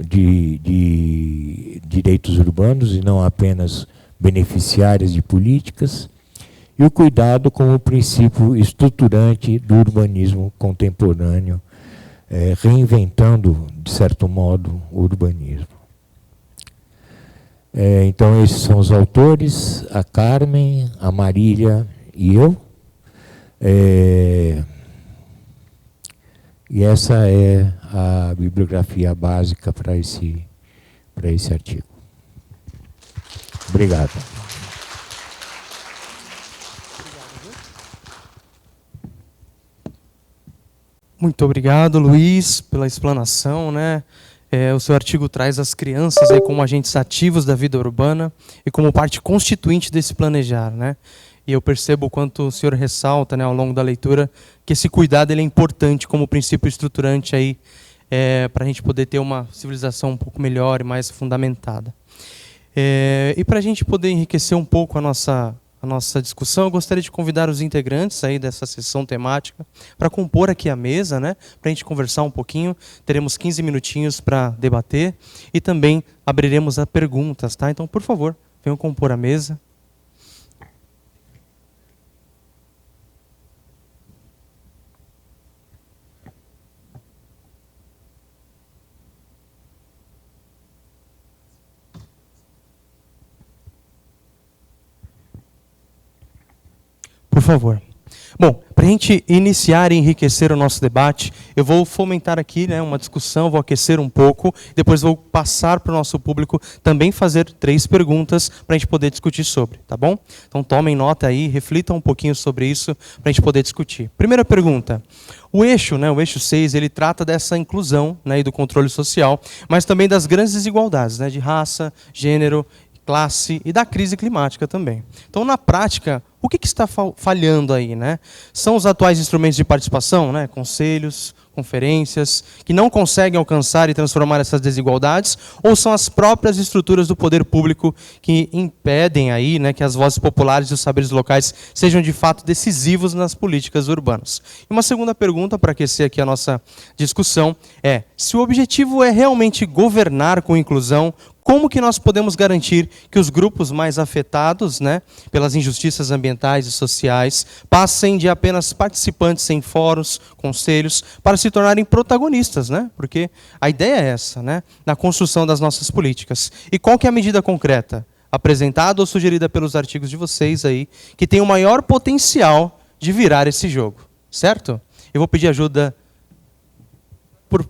de direitos urbanos e não apenas beneficiárias de políticas, e o cuidado como princípio estruturante do urbanismo contemporâneo, reinventando, de certo modo, o urbanismo. Então, esses são os autores, a Carmen, a Marília e eu. E essa é a bibliografia básica para esse artigo. Obrigado. Muito obrigado, Luiz, pela explanação, né? O seu artigo traz as crianças aí como agentes ativos da vida urbana e como parte constituinte desse planejar, né? E eu percebo o quanto o senhor ressalta, né, ao longo da leitura, que esse cuidado ele é importante como princípio estruturante aí, para a gente poder ter uma civilização um pouco melhor e mais fundamentada. E para a gente poder enriquecer um pouco a nossa discussão, eu gostaria de convidar os integrantes aí dessa sessão temática para compor aqui a mesa, né, para a gente conversar um pouquinho. Teremos 15 minutinhos para debater e também abriremos a perguntas, tá? Então, por favor, venham compor a mesa. Por favor. Bom, para a gente iniciar e enriquecer o nosso debate, eu vou fomentar aqui, né, uma discussão, vou aquecer um pouco, depois vou passar para o nosso público também fazer 3 perguntas para a gente poder discutir sobre, tá bom? Então tomem nota aí, reflitam um pouquinho sobre isso para a gente poder discutir. Primeira pergunta: O eixo, né, o eixo 6, ele trata dessa inclusão, né, e do controle social, mas também das grandes desigualdades, né, de raça, gênero, classe e da crise climática também. Então, na prática, o que está falhando aí, né? São os atuais instrumentos de participação, né, conselhos, conferências, que não conseguem alcançar e transformar essas desigualdades, ou são as próprias estruturas do poder público que impedem aí, né, que as vozes populares e os saberes locais sejam de fato decisivos nas políticas urbanas? E uma segunda pergunta para aquecer aqui a nossa discussão é: se o objetivo é realmente governar com inclusão, como que nós podemos garantir que os grupos mais afetados, né, pelas injustiças ambientais e sociais passem de apenas participantes em fóruns, conselhos, para se tornarem protagonistas, né? Porque a ideia é essa, né, na construção das nossas políticas. E qual que é a medida concreta, apresentada ou sugerida pelos artigos de vocês aí, que tem o maior potencial de virar esse jogo, certo? Eu vou pedir ajuda por...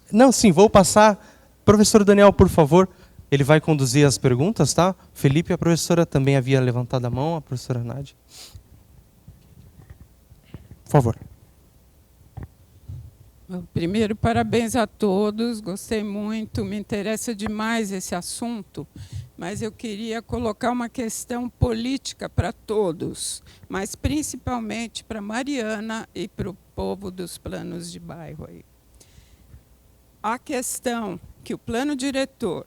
Não, sim, vou passar... Professor Daniel, por favor, ele vai conduzir as perguntas, tá? Felipe, a professora também havia levantado a mão, a professora Nádia. Por favor. Primeiro, parabéns a todos, gostei muito, me interessa demais esse assunto, mas eu queria colocar uma questão política para todos, mas principalmente para Mariana e para o povo dos planos de bairro aí. A questão que o plano diretor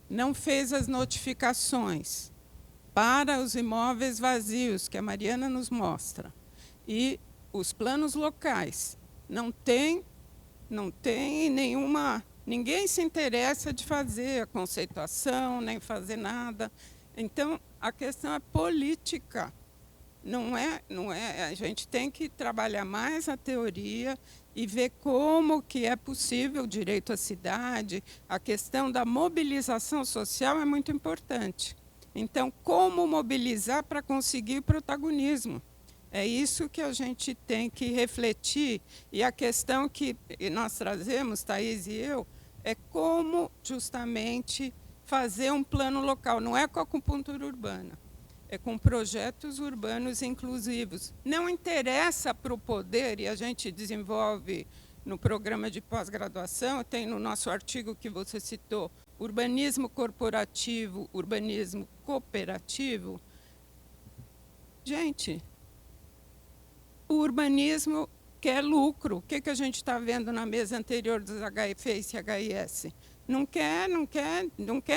não fez as notificações para os imóveis vazios, que a Mariana nos mostra, e os planos locais não tem nenhuma... Ninguém se interessa de fazer a conceituação, nem fazer nada. Então, a questão é política. Não é, a gente tem que trabalhar mais a teoria e ver como que é possível o direito à cidade. A questão da mobilização social é muito importante. Então, como mobilizar para conseguir protagonismo? É isso que a gente tem que refletir. E a questão que nós trazemos, Thaís e eu, é como justamente fazer um plano local. Não é com a acupuntura urbana. É com projetos urbanos inclusivos. Não interessa para o poder, e a gente desenvolve no programa de pós-graduação, tem no nosso artigo que você citou, urbanismo corporativo, urbanismo cooperativo. Gente, o urbanismo quer lucro. O que a gente está vendo na mesa anterior dos HFEs e HIS? Não quer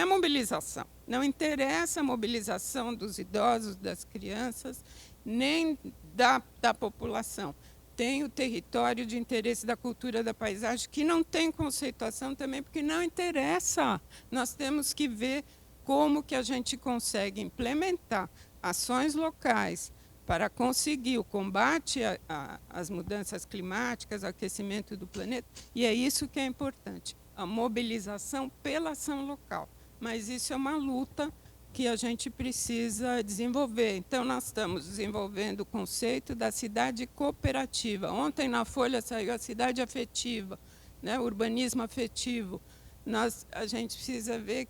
mobilização. Não interessa a mobilização dos idosos, das crianças, nem da população. Tem o território de interesse da cultura da paisagem, que não tem conceituação também, porque não interessa. Nós temos que ver como que a gente consegue implementar ações locais para conseguir o combate às mudanças climáticas, ao aquecimento do planeta, e é isso que é importante, a mobilização pela ação local. Mas isso é uma luta que a gente precisa desenvolver. Então, nós estamos desenvolvendo o conceito da cidade cooperativa. Ontem, na Folha, saiu a cidade afetiva, né, urbanismo afetivo. A gente precisa ver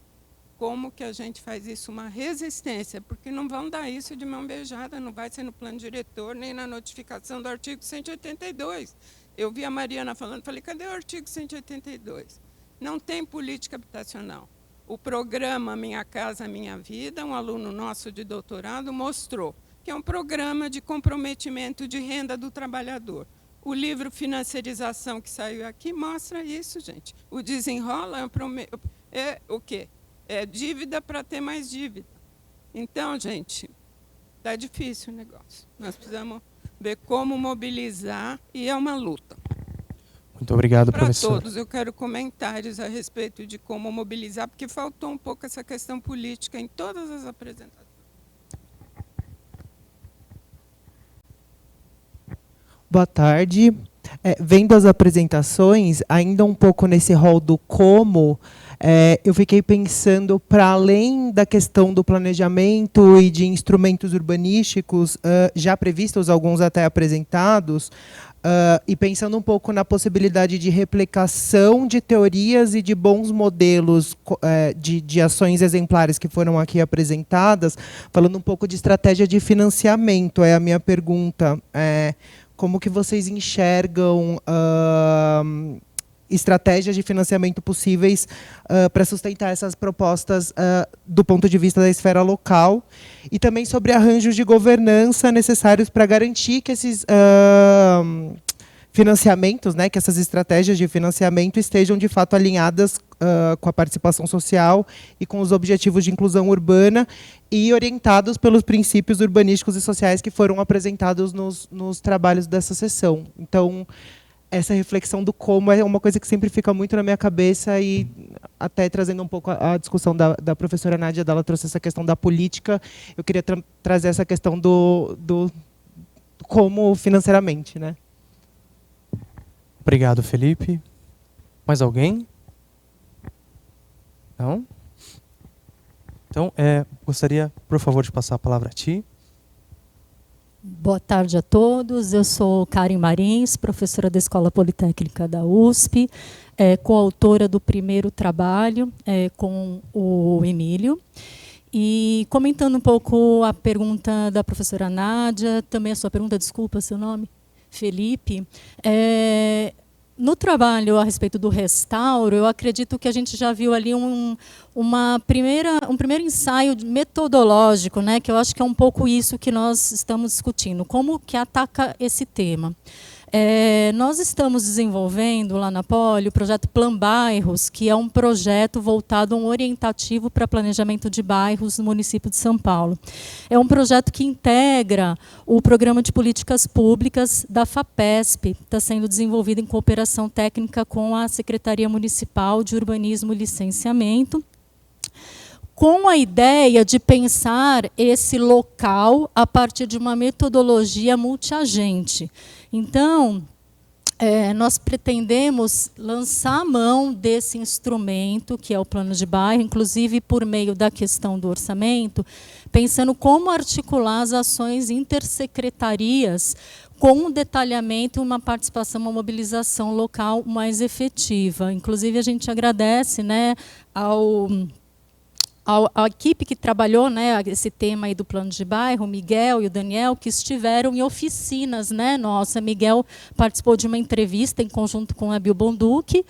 como que a gente faz isso uma resistência, porque não vão dar isso de mão beijada, não vai ser no plano diretor, nem na notificação do artigo 182. Eu vi a Mariana falando, falei, cadê o artigo 182? Não tem política habitacional. O programa Minha Casa Minha Vida, um aluno nosso de doutorado mostrou que é um programa de comprometimento de renda do trabalhador. O livro Financiarização, que saiu aqui, mostra isso, gente. O Desenrola é o quê? É dívida para ter mais dívida. Então, gente, está difícil o negócio. Nós precisamos ver como mobilizar, e é uma luta. Muito obrigado, professor. Para todos, eu quero comentários a respeito de como mobilizar, porque faltou um pouco essa questão política em todas as apresentações. Boa tarde. Vendo as apresentações, ainda um pouco nesse rol do como, eu fiquei pensando, para além da questão do planejamento e de instrumentos urbanísticos já previstos, alguns até apresentados, e pensando um pouco na possibilidade de replicação de teorias e de bons modelos de ações exemplares que foram aqui apresentadas, falando um pouco de estratégia de financiamento, é a minha pergunta. como que vocês enxergam estratégias de financiamento possíveis para sustentar essas propostas do ponto de vista da esfera local, e também sobre arranjos de governança necessários para garantir que esses financiamentos, né, que essas estratégias de financiamento estejam de fato alinhadas com a participação social e com os objetivos de inclusão urbana e orientados pelos princípios urbanísticos e sociais que foram apresentados nos trabalhos dessa sessão. Então, essa reflexão do como é uma coisa que sempre fica muito na minha cabeça, e até trazendo um pouco a discussão da professora Nádia, ela trouxe essa questão da política, eu queria trazer essa questão do como financeiramente, né? Obrigado, Felipe. Mais alguém? Não? Então, gostaria, por favor, de passar a palavra a ti. Boa tarde a todos. Eu sou Karen Marins, professora da Escola Politécnica da USP, coautora do primeiro trabalho com o Emílio. E comentando um pouco a pergunta da professora Nádia, também a sua pergunta, desculpa, seu nome, Felipe. No trabalho a respeito do restauro, eu acredito que a gente já viu ali um primeiro ensaio metodológico, né, que eu acho que é um pouco isso que nós estamos discutindo, como que ataca esse tema. Nós estamos desenvolvendo lá na Poli o projeto Plan Bairros, que é um projeto voltado a um orientativo para planejamento de bairros no município de São Paulo. É um projeto que integra o Programa de Políticas Públicas da FAPESP, está sendo desenvolvido em cooperação técnica com a Secretaria Municipal de Urbanismo e Licenciamento, com a ideia de pensar esse local a partir de uma metodologia multiagente. Então, nós pretendemos lançar a mão desse instrumento, que é o plano de bairro, inclusive por meio da questão do orçamento, pensando como articular as ações intersecretarias com um detalhamento, uma participação, uma mobilização local mais efetiva. Inclusive, a gente agradece, né, a equipe que trabalhou, né, esse tema aí do plano de bairro, o Miguel e o Daniel, que estiveram em oficinas, né, nossa. Miguel participou de uma entrevista em conjunto com a Bill Bonduque,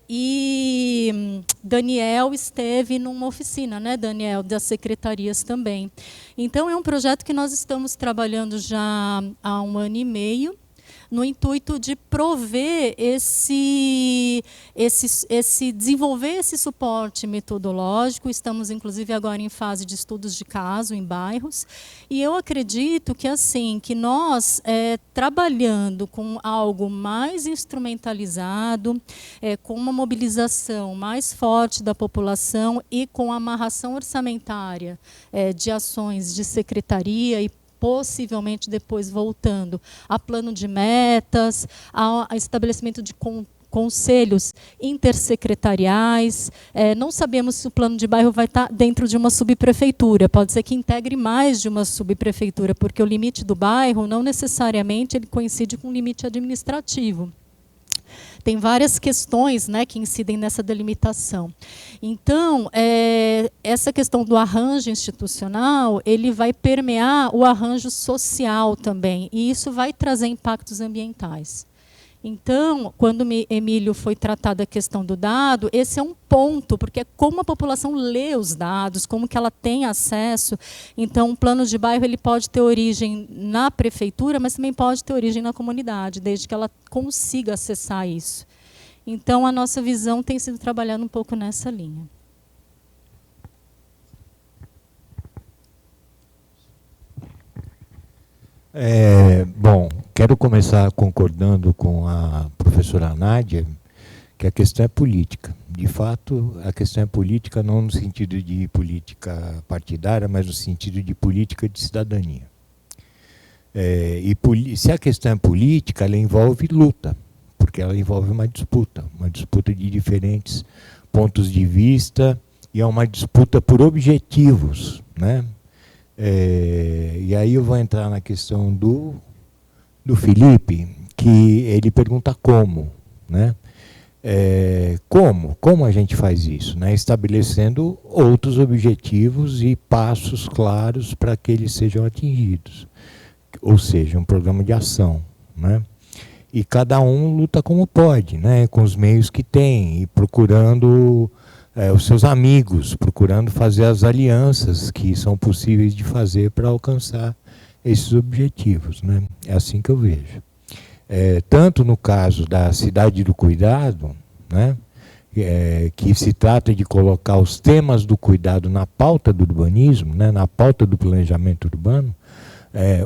e Daniel esteve numa oficina, né, Daniel, das secretarias também. Então, é um projeto que nós estamos trabalhando já há 1 ano e meio, no intuito de prover desenvolver esse suporte metodológico. Estamos, inclusive, agora em fase de estudos de caso em bairros. E eu acredito que, assim, que nós, trabalhando com algo mais instrumentalizado, com uma mobilização mais forte da população e com a amarração orçamentária de ações de secretaria e possivelmente depois voltando a plano de metas, a estabelecimento de conselhos intersecretariais. Não sabemos se o plano de bairro vai estar dentro de uma subprefeitura. Pode ser que integre mais de uma subprefeitura, porque o limite do bairro não necessariamente ele coincide com o limite administrativo. Tem várias questões, né, que incidem nessa delimitação. Então, essa questão do arranjo institucional, ele vai permear o arranjo social também, e isso vai trazer impactos ambientais. Então, quando Emílio foi tratado a questão do dado, esse é um ponto, porque é como a população lê os dados, como que ela tem acesso. Então, um plano de bairro ele pode ter origem na prefeitura, mas também pode ter origem na comunidade, desde que ela consiga acessar isso. Então, a nossa visão tem sido trabalhando um pouco nessa linha. Bom, quero começar concordando com a professora Nádia, que a questão é política. De fato, a questão é política não no sentido de política partidária, mas no sentido de política de cidadania. Se a questão é política, ela envolve luta, porque ela envolve uma disputa de diferentes pontos de vista, e é uma disputa por objetivos, né? E aí eu vou entrar na questão do Felipe, que ele pergunta como, né? Como a gente faz isso, né? Estabelecendo outros objetivos e passos claros para que eles sejam atingidos. ou seja, um programa de ação, né? E cada um luta como pode, né? Com os meios que tem, e procurando os seus amigos, procurando fazer as alianças que são possíveis de fazer para alcançar esses objetivos, né? É assim que eu vejo. Tanto no caso da Cidade do Cuidado, né? Que se trata de colocar os temas do cuidado na pauta do urbanismo, né? Na pauta do planejamento urbano,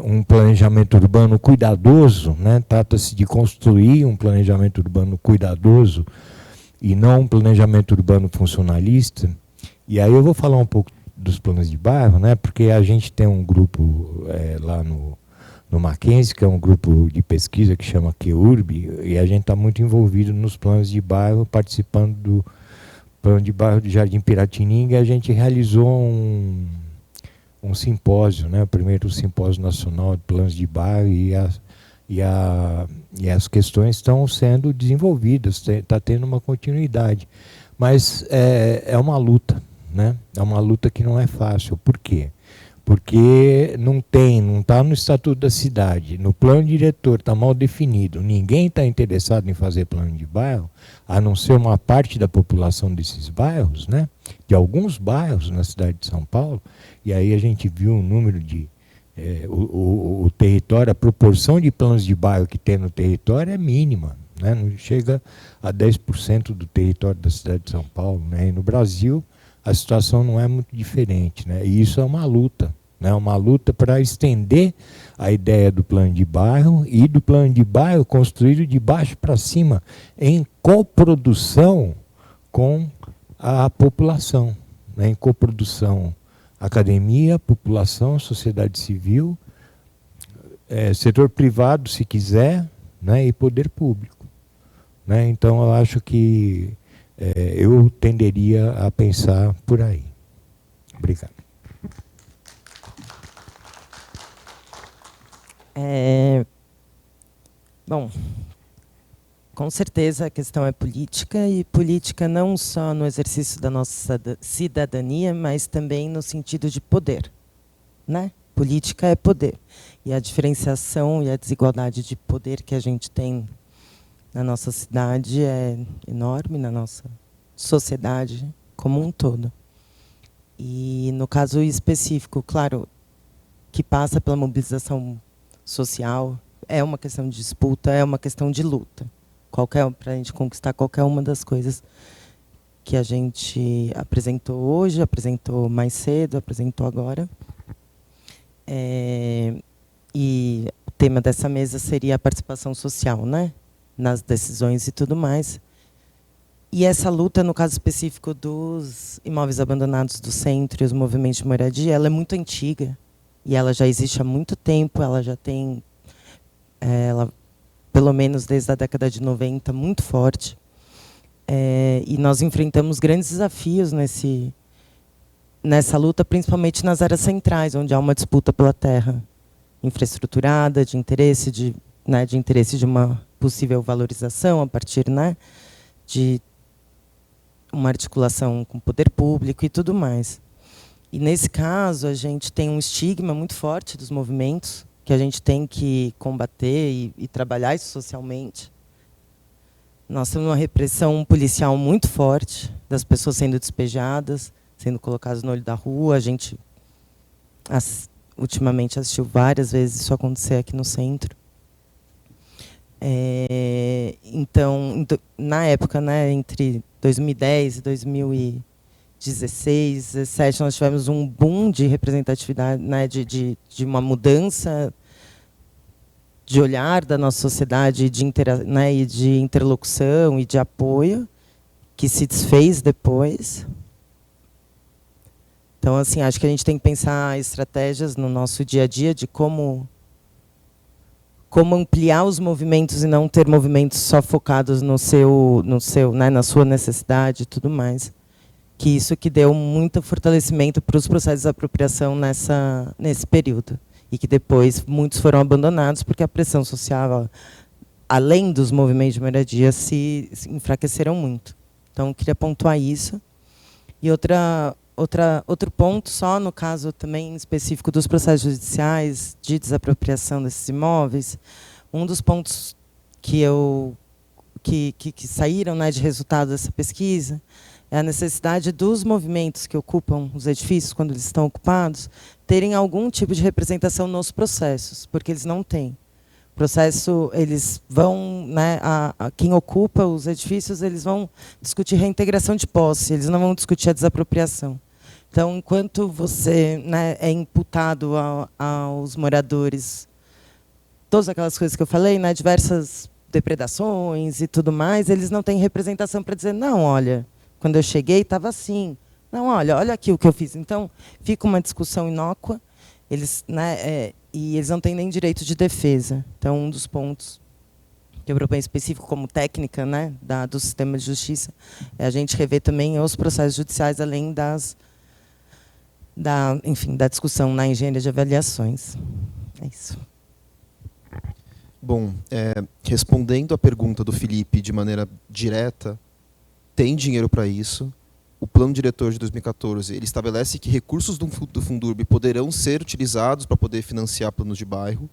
um planejamento urbano cuidadoso, né? Trata-se de construir um planejamento urbano cuidadoso e não um planejamento urbano funcionalista. E aí eu vou falar um pouco dos planos de bairro, né? Porque a gente tem um grupo lá no Mackenzie, que é um grupo de pesquisa que chama QURB, e a gente está muito envolvido nos planos de bairro, participando do plano de bairro do Jardim Piratininga, e a gente realizou um simpósio, né? O primeiro simpósio nacional de planos de bairro, e as questões estão sendo desenvolvidas, está tendo uma continuidade. Mas é uma luta, né? É uma luta que não é fácil. Por quê? Porque não está no Estatuto da Cidade, no plano diretor está mal definido, ninguém está interessado em fazer plano de bairro, a não ser uma parte da população desses bairros, né? De alguns bairros na cidade de São Paulo, e aí a gente viu o número de... o território, a proporção de planos de bairro que tem no território é mínima, né? Não chega a 10% do território da cidade de São Paulo, né? E no Brasil a situação não é muito diferente, né? E isso é uma luta, né? Uma luta para estender a ideia do plano de bairro e do plano de bairro construído de baixo para cima, em coprodução com a população, né? Em coprodução academia, população, sociedade civil, setor privado, se quiser, né? E poder público, né? Então eu acho que eu tenderia a pensar por aí. Obrigado. Bom, com certeza a questão é política, e política não só no exercício da nossa cidadania, mas também no sentido de poder, né? Política é poder. E a diferenciação e a desigualdade de poder que a gente tem na nossa cidade é enorme, na nossa sociedade como um todo. E no caso específico, claro, que passa pela mobilização social, é uma questão de disputa, é uma questão de luta. Para a gente conquistar qualquer uma das coisas que a gente apresentou hoje, apresentou mais cedo, apresentou agora. E o tema dessa mesa seria a participação social, né? Nas decisões e tudo mais. E essa luta, no caso específico dos imóveis abandonados do centro e os movimentos de moradia, ela é muito antiga, e ela já existe há muito tempo, ela já tem, pelo menos desde a década de 90, muito forte. E nós enfrentamos grandes desafios nessa luta, principalmente nas áreas centrais, onde há uma disputa pela terra infraestruturada, de interesse de uma possível valorização a partir, né, de uma articulação com o poder público e tudo mais. E, nesse caso, a gente tem um estigma muito forte dos movimentos, que a gente tem que combater e trabalhar isso socialmente. Nós temos uma repressão policial muito forte, das pessoas sendo despejadas, sendo colocadas no olho da rua. A gente, ultimamente, assistiu várias vezes isso acontecer aqui no centro. Então, na época, né, entre 2010 e 2016, 2017, nós tivemos um boom de representatividade, né, de uma mudança de olhar da nossa sociedade, né, e de interlocução e de apoio, que se desfez depois. Então, assim, acho que a gente tem que pensar estratégias no nosso dia a dia de como ampliar os movimentos e não ter movimentos só focados né, na sua necessidade e tudo mais. Que isso que deu muito fortalecimento para os processos de apropriação nesse período. E que depois muitos foram abandonados porque a pressão social, além dos movimentos de moradia, se enfraqueceram muito. Então, eu queria pontuar isso. E outra Outro ponto, só no caso também específico dos processos judiciais de desapropriação desses imóveis, um dos pontos que saíram, né, de resultado dessa pesquisa é a necessidade dos movimentos que ocupam os edifícios, quando eles estão ocupados, terem algum tipo de representação nos processos, porque eles não têm. Processo, eles vão, né, quem ocupa os edifícios, eles vão discutir reintegração de posse, eles não vão discutir a desapropriação. Então, enquanto você, né, é imputado aos moradores, todas aquelas coisas que eu falei, né, diversas depredações e tudo mais, eles não têm representação para dizer, não, olha, quando eu cheguei estava assim, não, olha aqui o que eu fiz. Então, fica uma discussão inócua, eles, né, e eles não têm nem direito de defesa. Então, um dos pontos que eu proponho específico como técnica, né, do sistema de justiça é a gente rever também os processos judiciais, além da discussão na engenharia de avaliações. É isso. Bom, respondendo à pergunta do Felipe de maneira direta, tem dinheiro para isso. O plano diretor de 2014 ele estabelece que recursos do Fundurb poderão ser utilizados para poder financiar planos de bairro.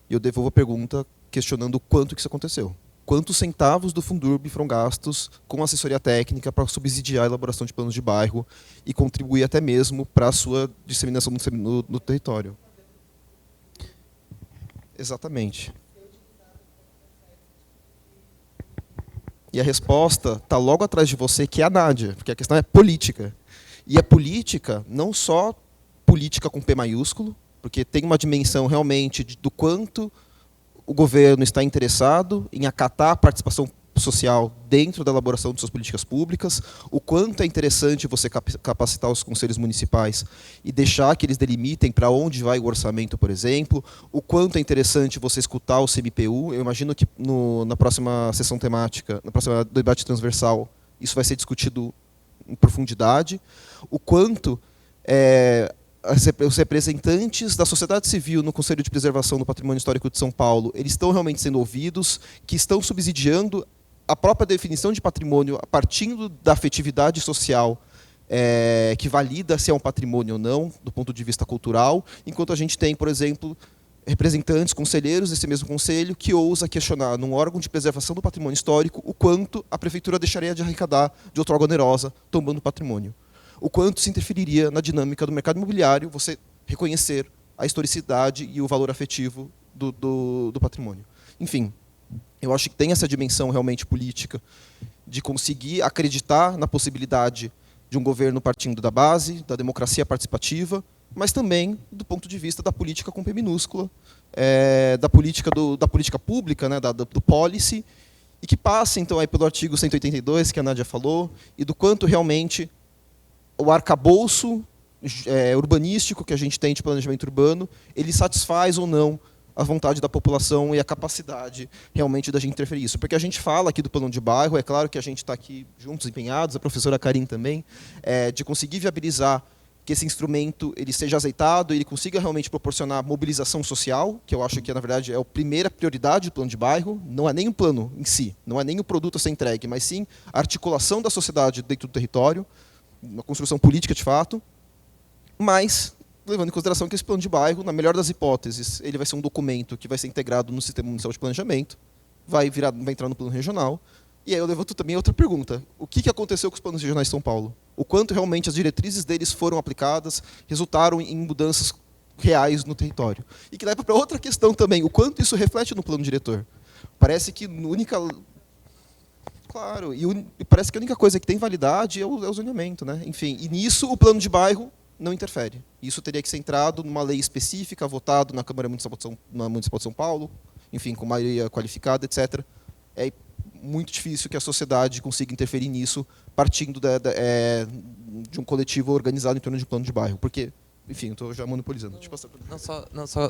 E eu devolvo a pergunta questionando quanto que isso aconteceu. Quantos centavos do Fundurb foram gastos com assessoria técnica para subsidiar a elaboração de planos de bairro e contribuir até mesmo para a sua disseminação no território? Exatamente. E a resposta está logo atrás de você, que é a Nádia, porque a questão é política. E a política, não só política com P maiúsculo, porque tem uma dimensão realmente do quanto o governo está interessado em acatar a participação social dentro da elaboração de suas políticas públicas, o quanto é interessante você capacitar os conselhos municipais e deixar que eles delimitem para onde vai o orçamento, por exemplo, o quanto é interessante você escutar o CMPU. Eu imagino que na próxima sessão temática, no próximo debate transversal, isso vai ser discutido em profundidade, o quanto os representantes da sociedade civil no Conselho de Preservação do Patrimônio Histórico de São Paulo, eles estão realmente sendo ouvidos, que estão subsidiando a própria definição de patrimônio partindo da afetividade social que valida se é um patrimônio ou não, do ponto de vista cultural, enquanto a gente tem, por exemplo, representantes, conselheiros desse mesmo conselho que ousa questionar num órgão de preservação do patrimônio histórico o quanto a prefeitura deixaria de arrecadar de outra órgão onerosa tombando patrimônio. O quanto se interferiria na dinâmica do mercado imobiliário você reconhecer a historicidade e o valor afetivo do patrimônio. Enfim, eu acho que tem essa dimensão realmente política de conseguir acreditar na possibilidade de um governo partindo da base, da democracia participativa, mas também do ponto de vista da política com P minúscula, da política pública, né, do policy, e que passa então aí pelo artigo 182 que a Nádia falou, e do quanto realmente o arcabouço urbanístico que a gente tem de planejamento urbano, ele satisfaz ou não a vontade da população e a capacidade realmente da gente interferir isso. Porque a gente fala aqui do plano de bairro, é claro que a gente está aqui juntos, empenhados, a professora Karim também, de conseguir viabilizar que esse instrumento ele seja azeitado e ele consiga realmente proporcionar mobilização social, que eu acho que, na verdade, é a primeira prioridade do plano de bairro, não é nem o plano em si, não é nem o produto a ser entregue, mas sim a articulação da sociedade dentro do território, uma construção política de fato, mas levando em consideração que esse plano de bairro, na melhor das hipóteses, ele vai ser um documento que vai ser integrado no Sistema Municipal de Planejamento, vai entrar no plano regional. E aí eu levanto também outra pergunta. O que aconteceu com os planos regionais de São Paulo? O quanto realmente as diretrizes deles foram aplicadas, resultaram em mudanças reais no território? E que leva para outra questão também, o quanto isso reflete no plano diretor. Parece que Claro, e parece que a única coisa que tem validade é o zoneamento, né? Enfim, e nisso o plano de bairro não interfere. Isso teria que ser entrado numa lei específica, votado na Câmara Municipal de São Paulo, enfim, com maioria qualificada, etc. É muito difícil que a sociedade consiga interferir nisso partindo de um coletivo organizado em torno de um plano de bairro, porque, enfim, eu estou já monopolizando.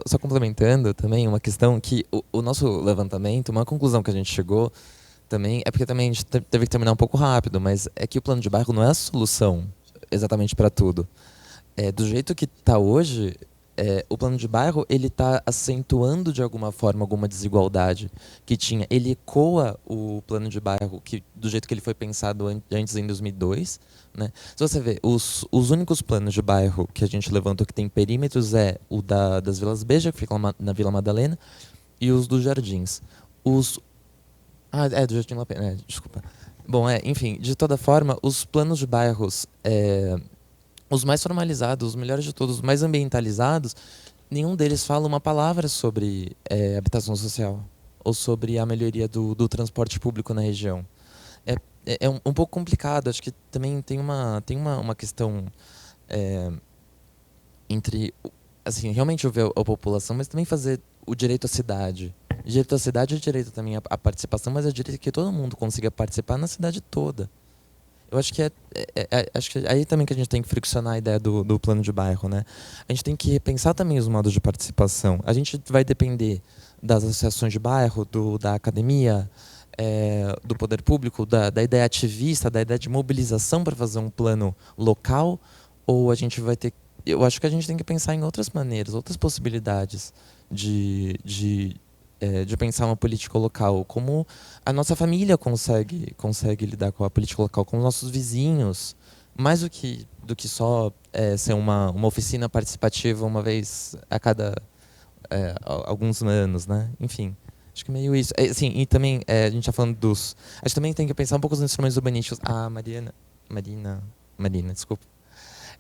Só complementando também uma questão que o nosso levantamento, uma conclusão que a gente chegou também, é porque também a gente teve que terminar um pouco rápido, mas é que o plano de bairro não é a solução exatamente para tudo. Do jeito que está hoje, o plano de bairro ele está acentuando de alguma forma alguma desigualdade que tinha. Ele ecoa o plano de bairro do jeito que ele foi pensado antes em 2002. Né? Se você vê, os únicos planos de bairro que a gente levantou que tem perímetros é o das Vilas Beja, que fica na Vila Madalena, e os dos Jardins. Do Jardim La Pena, desculpa. Bom, enfim, de toda forma, os planos de bairros, os mais formalizados, os melhores de todos, os mais ambientalizados, nenhum deles fala uma palavra sobre habitação social ou sobre a melhoria do transporte público na região. É um pouco complicado, acho que também tem uma questão entre, assim, realmente ouvir a população, mas também fazer o direito à cidade. O direito à cidade é direito também à participação, mas é direito que todo mundo consiga participar na cidade toda. Eu acho que acho que aí também que a gente tem que friccionar a ideia do plano de bairro, né? A gente tem que repensar também os modos de participação. A gente vai depender das associações de bairro, da academia, do poder público, da ideia ativista, da ideia de mobilização para fazer um plano local, ou a gente vai ter... Eu acho que a gente tem que pensar em outras maneiras, outras possibilidades de pensar uma política local, como a nossa família consegue lidar com a política local, com os nossos vizinhos, mais do que só ser uma oficina participativa uma vez a cada alguns anos, né? Enfim, acho que meio isso. Assim, e também, a gente está falando dos... A gente também tem que pensar um pouco nos instrumentos urbanísticos. Marina, desculpa.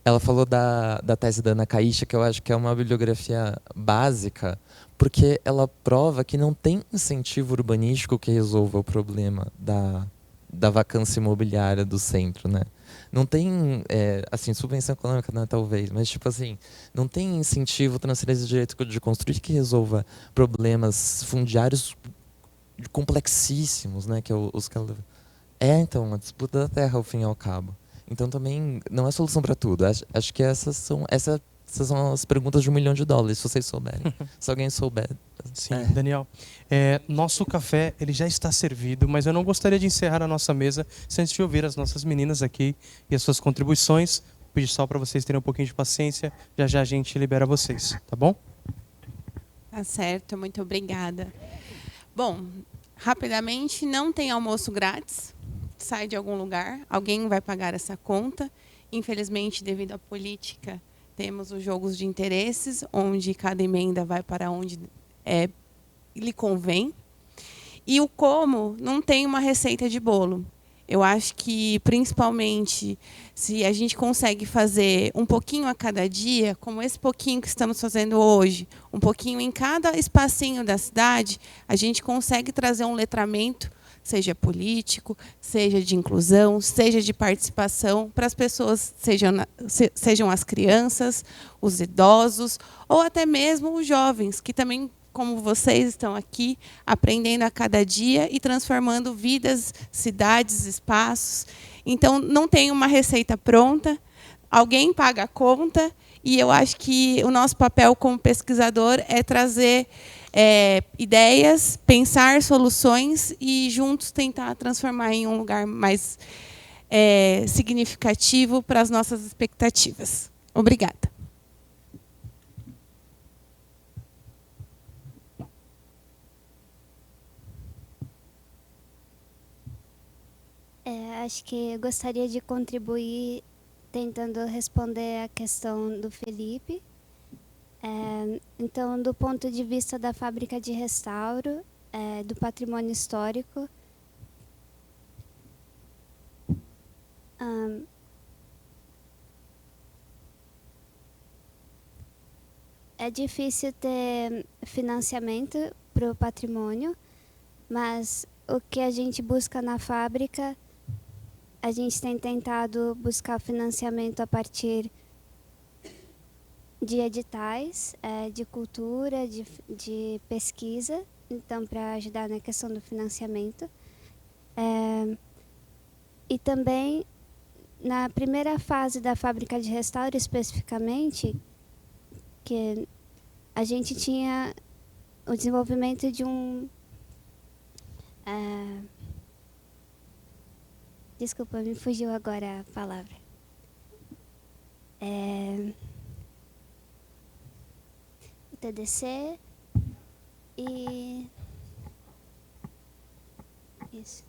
Ela falou da tese da Ana Caixa, que eu acho que é uma bibliografia básica, porque ela prova que não tem incentivo urbanístico que resolva o problema da vacância imobiliária do centro, né? Não tem, assim, subvenção econômica, né, talvez, mas, tipo assim, não tem incentivo, transferência de direito de construir que resolva problemas fundiários complexíssimos, né? Que então, a disputa da terra, ao fim e ao cabo. Então, também, não é solução para tudo. Acho que essas são as perguntas de $1 milhão, se vocês souberem. Se alguém souber. Sim, Daniel. Nosso café ele já está servido, mas eu não gostaria de encerrar a nossa mesa sem antes de ouvir as nossas meninas aqui e as suas contribuições. Vou pedir só para vocês terem um pouquinho de paciência. Já já a gente libera vocês, tá bom? Tá certo, muito obrigada. Bom, rapidamente, não tem almoço grátis. Sai de algum lugar, alguém vai pagar essa conta. Infelizmente, devido à política, temos os jogos de interesses, onde cada emenda vai para onde lhe convém. E o como não tem uma receita de bolo. Eu acho que, principalmente, se a gente consegue fazer um pouquinho a cada dia, como esse pouquinho que estamos fazendo hoje, um pouquinho em cada espacinho da cidade, a gente consegue trazer um letramento, seja político, seja de inclusão, seja de participação, para as pessoas, sejam as crianças, os idosos, ou até mesmo os jovens, que também, como vocês estão aqui, aprendendo a cada dia e transformando vidas, cidades, espaços. Então, não tem uma receita pronta, alguém paga a conta, e eu acho que o nosso papel como pesquisador é trazer ideias, pensar soluções e juntos tentar transformar em um lugar mais significativo para as nossas expectativas. Obrigada. Acho que eu gostaria de contribuir tentando responder a questão do Felipe. Então, do ponto de vista da fábrica de restauro, do patrimônio histórico, é difícil ter financiamento para o patrimônio, mas o que a gente busca na fábrica, a gente tem tentado buscar financiamento a partir de editais, de cultura, de pesquisa, então, para ajudar na questão do financiamento. E também, na primeira fase da fábrica de restauro, especificamente, que a gente tinha o desenvolvimento de um... Desculpa, me fugiu agora a palavra. TDC e isso.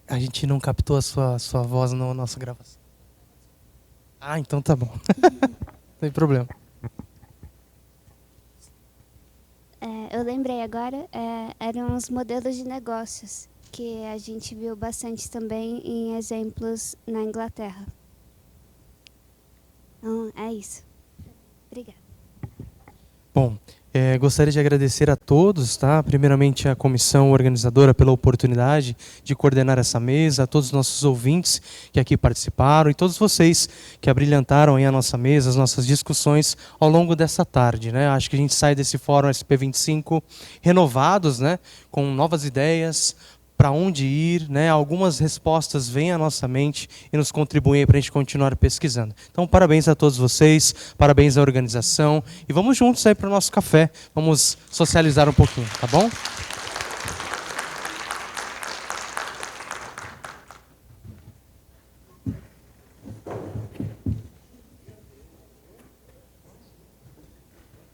A gente não captou a sua voz na nossa gravação. Ah, então tá bom. Não tem problema. Eu lembrei agora, eram os modelos de negócios, que a gente viu bastante também em exemplos na Inglaterra. Então, é isso. Obrigada. Bom, gostaria de agradecer a todos, tá? Primeiramente a comissão organizadora pela oportunidade de coordenar essa mesa, a todos os nossos ouvintes que aqui participaram e todos vocês que abrilhantaram aí a nossa mesa, as nossas discussões ao longo dessa tarde, né? Acho que a gente sai desse fórum SP25 renovados, né? Com novas ideias, para onde ir, né? Algumas respostas vêm à nossa mente e nos contribuem para a gente continuar pesquisando. Então, parabéns a todos vocês, parabéns à organização e vamos juntos aí para o nosso café, vamos socializar um pouquinho, tá bom?